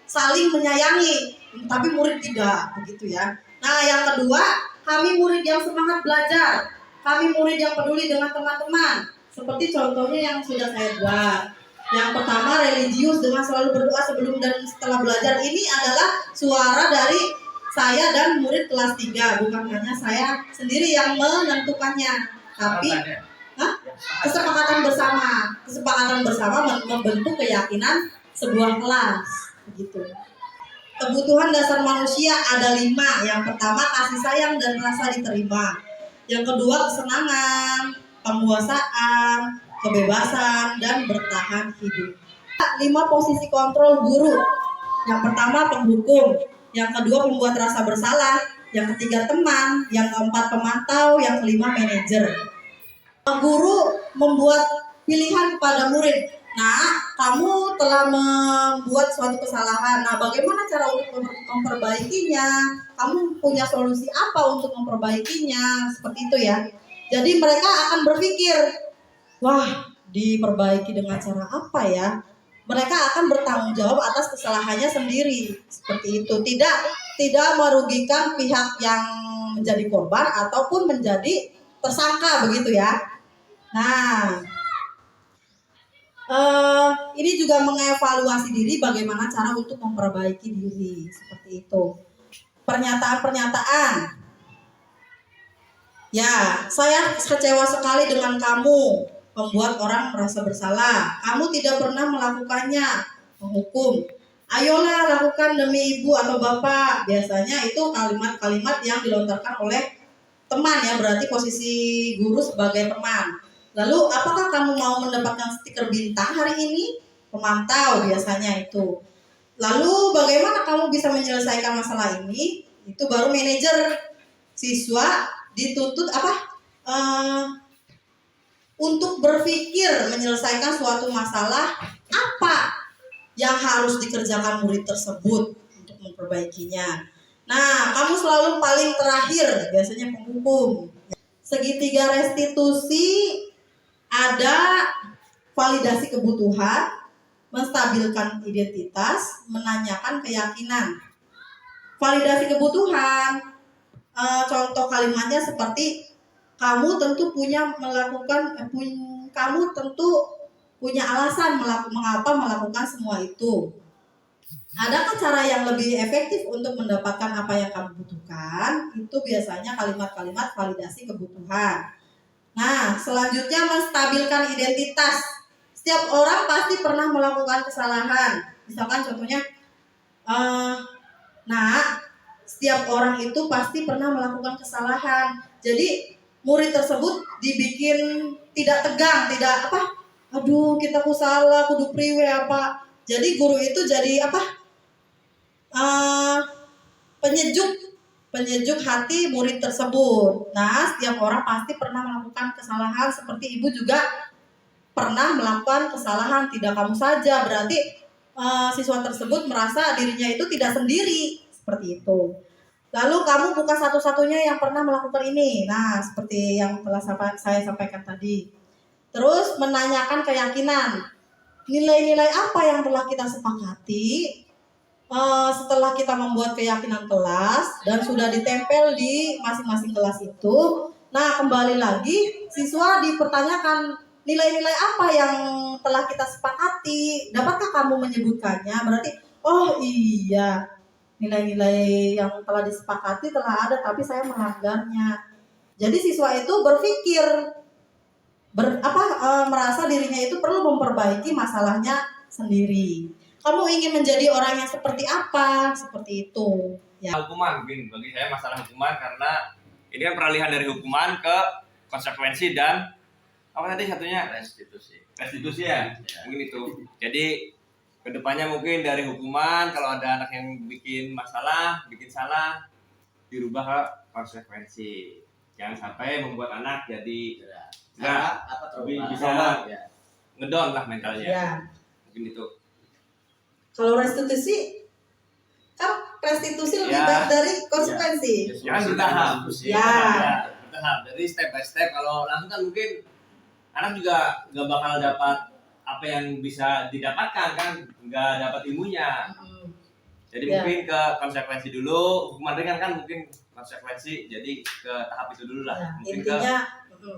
saling menyayangi, tapi murid tidak, begitu ya. Nah, yang kedua, kami murid yang semangat belajar, kami murid yang peduli dengan teman-teman. Seperti contohnya yang sudah saya buat. Yang pertama, religius dengan selalu berdoa sebelum dan setelah belajar. Ini adalah suara dari saya dan murid kelas 3, bukan hanya saya sendiri yang menentukannya, tapi kesepakatan bersama membentuk keyakinan sebuah kelas, begitu. Kebutuhan dasar manusia ada 5. Yang pertama, kasih sayang dan rasa diterima. Yang kedua, kesenangan, penguasaan, kebebasan, dan bertahan hidup. 5 posisi kontrol guru. Yang pertama, penghukum. Yang kedua, pembuat rasa bersalah. Yang ketiga, teman. Yang keempat, pemantau. Yang kelima, manajer. Guru membuat pilihan kepada murid. Nah, kamu telah membuat suatu kesalahan. Nah, bagaimana cara untuk memperbaikinya? Kamu punya solusi apa untuk memperbaikinya? Seperti itu ya. Jadi mereka akan berpikir, wah, diperbaiki dengan cara apa ya? Mereka akan bertanggung jawab atas kesalahannya sendiri. Seperti itu. Tidak merugikan pihak yang menjadi korban ataupun menjadi tersangka, begitu ya. Nah, ini juga mengevaluasi diri bagaimana cara untuk memperbaiki diri. Seperti itu. Pernyataan-pernyataan. Ya, saya kecewa sekali dengan kamu, membuat orang merasa bersalah. Kamu tidak pernah melakukannya, menghukum. Ayolah lakukan demi ibu atau bapak. Biasanya itu kalimat-kalimat yang dilontarkan oleh teman ya, berarti posisi guru sebagai teman. Lalu, apakah kamu mau mendapatkan stiker bintang hari ini? Pemantau biasanya itu. Lalu, bagaimana kamu bisa menyelesaikan masalah ini? Itu baru manajer. Siswa dituntut untuk berpikir menyelesaikan suatu masalah, apa yang harus dikerjakan murid tersebut untuk memperbaikinya. Nah, kamu selalu paling terakhir, biasanya penghukum. Segitiga restitusi ada validasi kebutuhan, menstabilkan identitas, menanyakan keyakinan. Validasi kebutuhan, contoh kalimatnya seperti kamu tentu punya alasan mengapa melakukan semua itu. Adakah cara yang lebih efektif untuk mendapatkan apa yang kamu butuhkan? Itu biasanya kalimat-kalimat validasi kebutuhan. Nah, selanjutnya menstabilkan identitas. Setiap orang pasti pernah melakukan kesalahan. Misalkan contohnya, setiap orang itu pasti pernah melakukan kesalahan. Jadi murid tersebut dibikin tidak tegang, aduh kita ku salah, kudu priwe apa. Jadi guru itu jadi penyejuk hati murid tersebut. Nah, setiap orang pasti pernah melakukan kesalahan, seperti ibu juga pernah melakukan kesalahan, tidak kamu saja. Berarti siswa tersebut merasa dirinya itu tidak sendiri, seperti itu. Lalu kamu bukan satu-satunya yang pernah melakukan ini. Nah, seperti yang telah saya sampaikan tadi. Terus menanyakan keyakinan. Nilai-nilai apa yang telah kita sepakati setelah kita membuat keyakinan kelas dan sudah ditempel di masing-masing kelas itu. Nah, kembali lagi siswa dipertanyakan nilai-nilai apa yang telah kita sepakati. Dapatkah kamu menyebutkannya? Berarti, oh iya, nilai-nilai yang telah disepakati telah ada, tapi saya melanggarnya. Jadi siswa itu berpikir, merasa dirinya itu perlu memperbaiki masalahnya sendiri. Kamu ingin menjadi orang yang seperti apa? Seperti itu. Ya. Hukuman mungkin bagi saya masalah hukuman, karena ini kan peralihan dari hukuman ke konsekuensi dan apa tadi satunya restitusi ya. Mungkin itu. Jadi kedepannya mungkin dari hukuman, kalau ada anak yang bikin masalah, bikin salah, dirubah ke konsekuensi. Jangan sampai membuat anak jadi bisa ngedon lah mentalnya. Ya. Mungkin itu. Kalau restitusi, kan restitusi lebih baik dari konsekuensi. Jangan bertahap. Ya. Bertahap. Jadi step by step. Kalau langsung kan mungkin anak juga nggak bakal dapat apa yang bisa didapatkan, kan nggak dapat ilmunya. Jadi mungkin ke konsekuensi dulu, hukuman ringan kan mungkin konsekuensi, jadi ke tahap itu dulu lah. Ya, mungkin intinya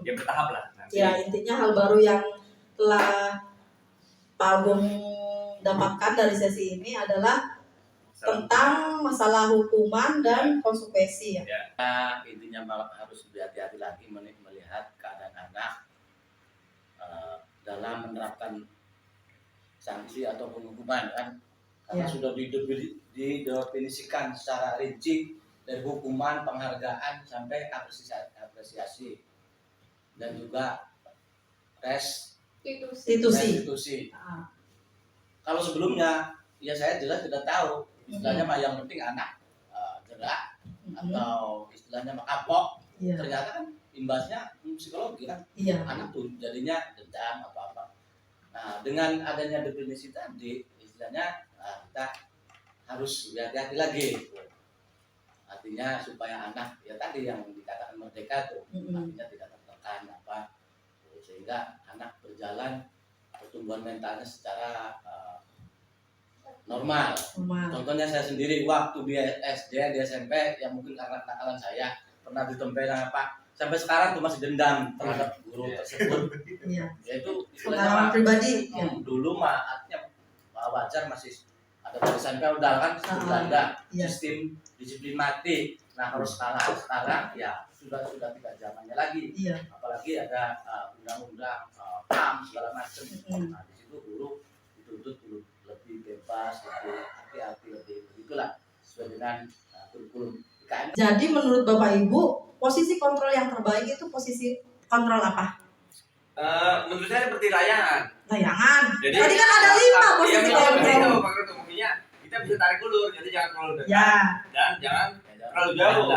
ya bertahap lah nanti. Ya, intinya hal baru yang telah Pak Agung dapatkan dari sesi ini adalah tentang masalah hukuman dan konsekuensi ya. Nah, intinya malah harus lebih hati-hati lagi melihat keadaan anak dalam menerapkan sanksi ataupun hukuman, kan, karena sudah didefinisikan secara rinci dari hukuman, penghargaan sampai apresiasi dan juga restitusi. Kalau sebelumnya ya saya jelas tidak tahu istilahnya mah, yang penting anak gerak atau istilahnya mah kapok. Ternyata kan imbasnya psikologi kan, anak tuh jadinya dendam atau apa. Nah, dengan adanya definisi tadi istilahnya kita harus hati-hati lagi. Artinya supaya anak ya tadi yang dikatakan merdeka tuh, artinya tidak tertekan apa, sehingga anak berjalan pertumbuhan mentalnya secara normal. Contohnya saya sendiri waktu di SD, di SMP, yang mungkin karena kenakalan saya pernah ditempelin apa, sampai sekarang tuh masih dendam terhadap guru tersebut. Yaitu pengalaman pribadi. Dulu mah artinya wajar, masih ada tulisan feodal kan, Belanda, sistem disiplin mati. Nah, kalau sekarang ya sudah tidak zamannya lagi. Apalagi ada undang-undang HAM segala macam. Nah, di situ guru dituntut lebih bebas, lebih hati-hati, lebih begitulah sesuai dengan kurikulum IKN. Jadi menurut Bapak Ibu, posisi kontrol yang terbaik itu posisi kontrol apa? Menurut saya seperti layangan. Jadi, tadi kan ada 5 posisi kontrol. Maksudnya kita bisa tarik ulur, jadi jangan terlalu dekat dan jangan terlalu jauh.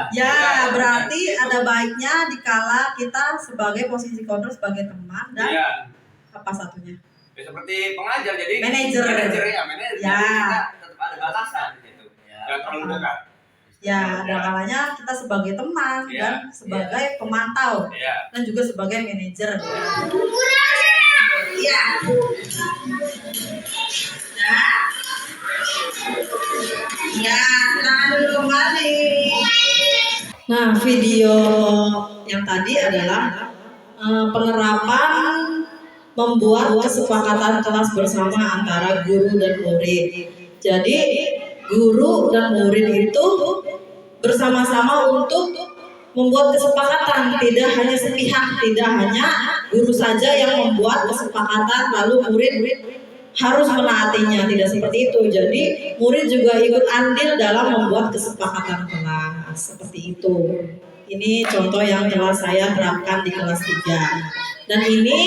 Berarti ada baiknya dikala kita sebagai posisi kontrol sebagai teman dan apa satunya? Ya, seperti pengajar, jadi manajer. Jadi kita tetap ada batasan gitu. Jangan terlalu dekat. Ada kalanya kita sebagai teman dan sebagai pemantau dan juga sebagai manajer. Silakan dulu kembali. Nah, video yang tadi adalah penerapan membuat kesepakatan kelas bersama antara guru dan murid. Jadi guru dan murid itu bersama-sama untuk membuat kesepakatan, tidak hanya sepihak, tidak hanya guru saja yang membuat kesepakatan lalu murid harus menaatinya, tidak seperti itu. Jadi murid juga ikut andil dalam membuat kesepakatan kelas, seperti itu. Ini contoh yang telah saya terapkan di kelas 3. Dan ini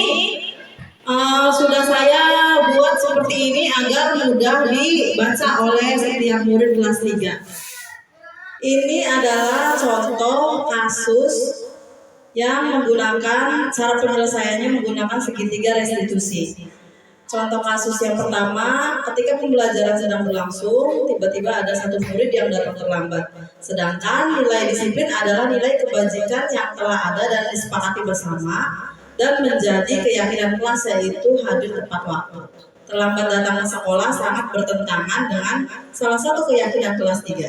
sudah saya buat seperti ini agar mudah dibaca oleh setiap murid kelas 3. Ini adalah contoh kasus yang menggunakan cara penyelesaiannya menggunakan segitiga restitusi. Contoh kasus yang pertama, ketika pembelajaran sedang berlangsung, tiba-tiba ada satu murid yang datang terlambat. Sedangkan nilai disiplin adalah nilai kebajikan yang telah ada dan disepakati bersama dan menjadi keyakinan kelas, yaitu hadir tepat waktu. Terlambat datang ke sekolah sangat bertentangan dengan salah satu keyakinan kelas 3.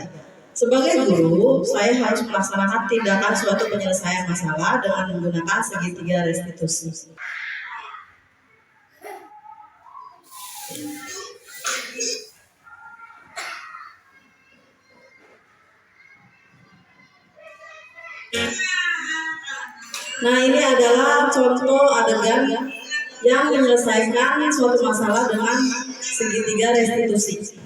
Sebagai guru, saya harus melaksanakan tindakan suatu penyelesaian masalah dengan menggunakan segitiga restitusi. Nah, ini adalah contoh adegan yang menyelesaikan suatu masalah dengan segitiga restitusi.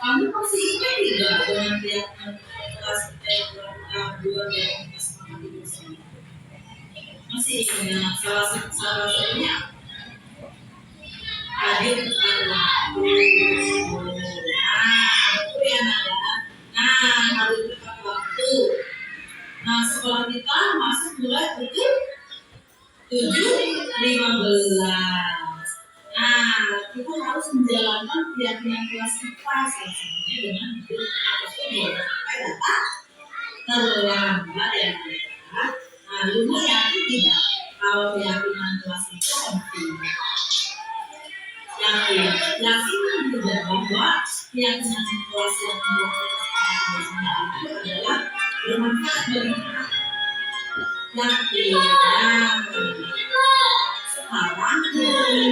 Kamu pasti ingat tidak dengan pihak kelas masih ingat salah satunya hadir tepat waktu. Itu yang ada. Hadir tepat waktu. Sekolah kita masuk mulai pukul 7.15. Kita harus menjalankan keyakinan kelas kita salah satunya dengan supaya dapat terlambat ya. Lumayan tidak kalau keyakinan kelas itu penting. Yakin juga bahwa keyakinan kelas yang itu adalah bermanfaat bagi kita. Sekarang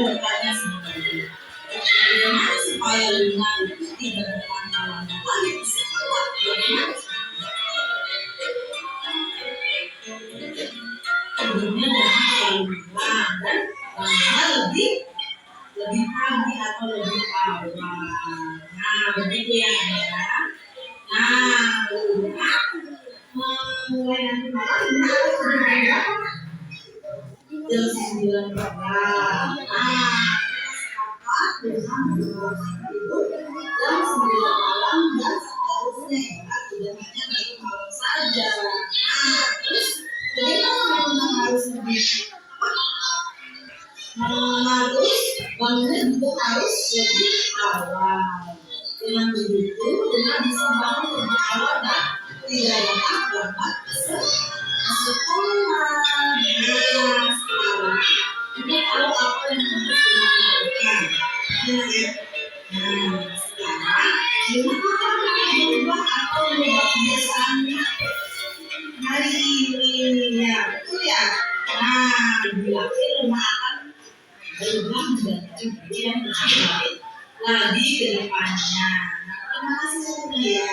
bertanya sendiri, bagaimana supaya Luna itu tidak berlangganan lagi di sekolah? Sebelumnya jangan terlalu lambat dan bangunnya lebih pagi atau lebih awal. Begitu ya. Luna mulai nanti malam Luna harus berapa? Jam 9 malam. Sepakat dengan jam 9 malam dan seterusnya ya. Tidak hanya dari malam saja. Terus bagaimana memang harus lebih bangunnya juga harus lebih awal. Dengan begitu, Luna bisa bangun lebih awal dan tidak datang lambat ke sekolah. Ini kalau apa yang harus dilakukan. Sekarang Luna akan berubah atau mengubah kebiasaannya hari ini ya, betul ya. Dibilangin Luna akan berubah menjadi yang lebih baik lagi ke depannya. Terima kasih semuanya ya.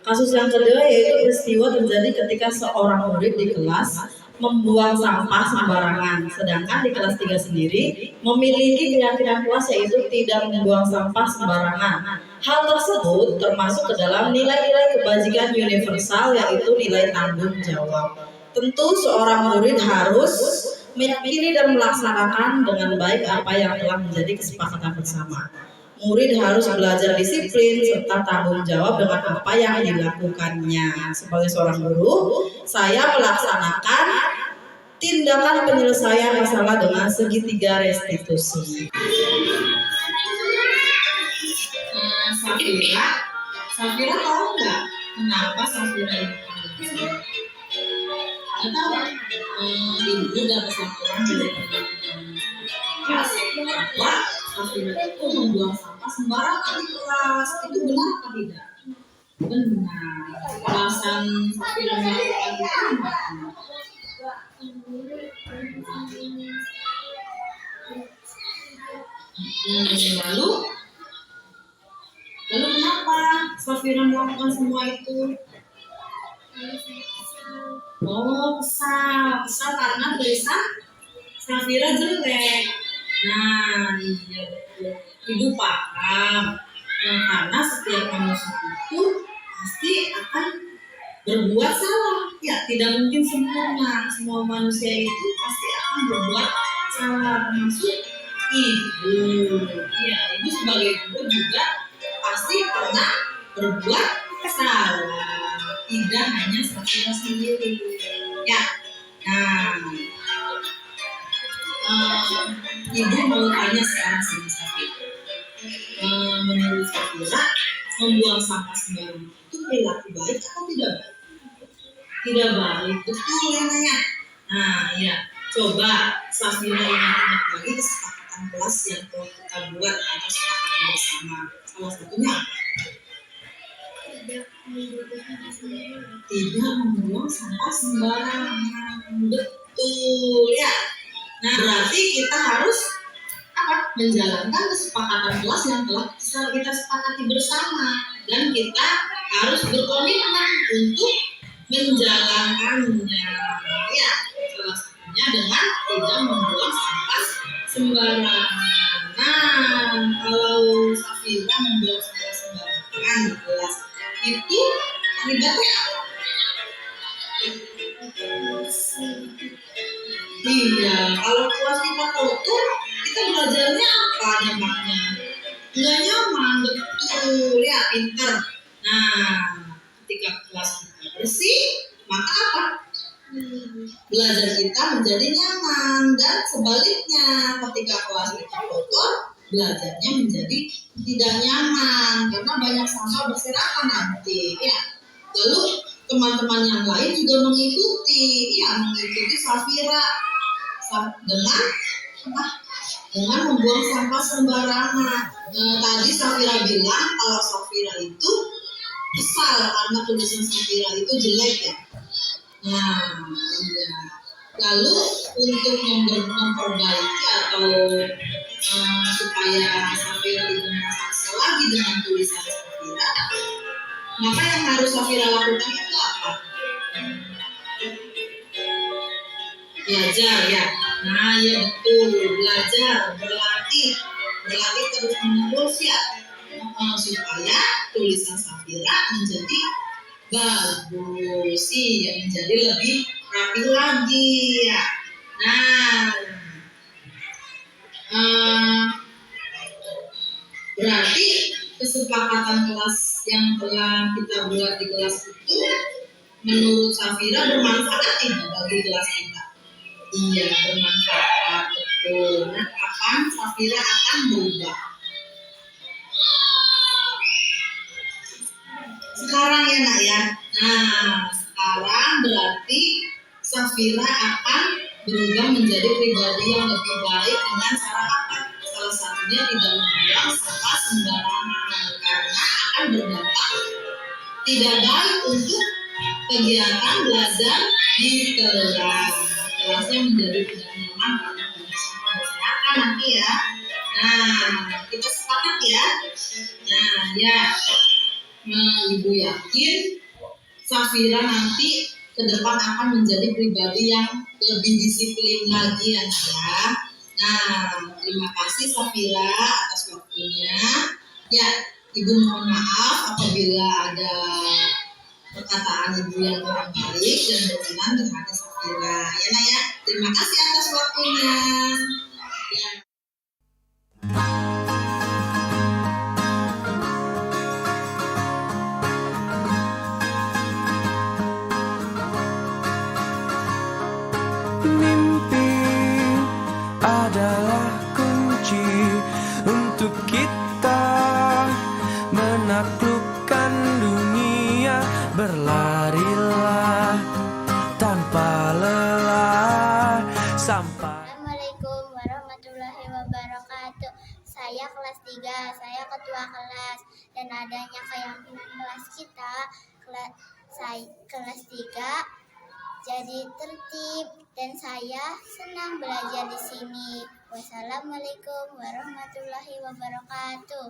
Kasus yang kedua yaitu peristiwa terjadi ketika seorang murid di kelas membuang sampah sembarangan, sedangkan di kelas 3 sendiri memiliki keyakinan kelas yaitu tidak membuang sampah sembarangan. Hal tersebut termasuk ke dalam nilai-nilai kebajikan universal yaitu nilai tanggung jawab. Tentu seorang murid harus meyakini dan melaksanakan dengan baik apa yang telah menjadi kesepakatan bersama. murid harus belajar disiplin serta tanggung jawab dengan apa yang dilakukannya. Sebagai seorang guru, saya melaksanakan tindakan penyelesaian masalah dengan segitiga restitusi. Safira tahu nggak kenapa Safira ini dipanggil? Nggak tahu. Ibu dan Safira bahwa Safira itu membuang sampah sembarangan di kelas. Itu benar atau tidak? Benar. Alasan Safira melakukan itu apa? Lalu kenapa Safira melakukan semua itu? Oh, kesal karena tulisan Safira jelek. Nah, iya betul. Ibu paham. Karena setiap manusia itu pasti akan berbuat salah. Ya, tidak mungkin sempurna. Semua manusia itu pasti akan berbuat salah, termasuk ibu. Ya, ibu sebagai ibu juga pasti pernah berbuat salah. Tidak hanya Safira sendiri. Ya, nah, ibu mau tanya sekarang sama Safira. Menurut Safira, membuang sampah sembarangan itu perilaku baik atau tidak baik? Tidak baik, betul ya Naya. Nah, ya, coba Safira ingat-ingat lagi kesepakatan kelas yang telah kita buat atau sepakatan bersama. Salah satunya tidak membuang sampah sembarangan. Betul ya. Nah, berarti kita harus menjalankan kesepakatan kelas yang telah kita sepakati bersama, dan kita harus berkomitmen untuk menjalankannya. Ya, salah satunya dengan tidak membuang sampah sembarangan. Nah, kalau Safira membuang sampah sembarangan di kelas itu akibatnya apa? Iya, kalau kelas kita kotor, kita belajarnya apa dampaknya? Nggak nyaman, betul ya, pinter. Nah, ketika kelas kita bersih, maka apa? Belajar kita menjadi nyaman, dan sebaliknya ketika kelas kita kotor, belajarnya menjadi tidak nyaman karena banyak sampah berserakan nanti ya. Lalu teman-teman yang lain juga mengikuti Safira dengan membuang sampah sembarangan. Tadi Safira bilang kalau Safira itu kesal karena tulisan Safira itu jelek ya. Nah, iya. Lalu untuk memperbaiki atau supaya Safira itu merasa lagi dengan tulisan Safira, maka yang harus Safira lakukan itu apa? Belajar ya. Nah, ya betul, belajar, berlatih terus menerus ya, supaya tulisan Safira menjadi bagus sih, ya, menjadi lebih rapi lagi ya. Nah, berarti kesepakatan kelas yang telah kita buat di kelas itu menurut Safira bermanfaat tidak bagi kelas kita? Iya, bermanfaat, betul. Nah, kapan Safira akan berubah? Sekarang ya Nak ya. Nah, sekarang berarti Safira akan berubah menjadi pribadi yang lebih baik dengan cara apa? Salah satunya tidak membuang sampah sembarangan, karena akan berdampak tidak baik untuk kegiatan belajar di kelas. Kelasnya menjadi tidak nyaman karena banyak sampah berserakan nanti ya. Nah, kita sepakat ya. Nah, ya. Nah, Ibu yakin Safira nanti ke depan akan menjadi pribadi yang lebih disiplin lagi ya. Nah, terima kasih Safira atas waktunya. Ya, Ibu mohon maaf apabila ada perkataan Ibu yang kurang baik dan berkenan di hati Safira. Ya, Nak ya. Terima kasih atas waktunya. Ya. kelas 3, saya ketua kelas. Dan adanya keyakinan kelas kita, kelas 3 jadi tertib dan saya senang belajar di sini. Wassalamualaikum warahmatullahi wabarakatuh.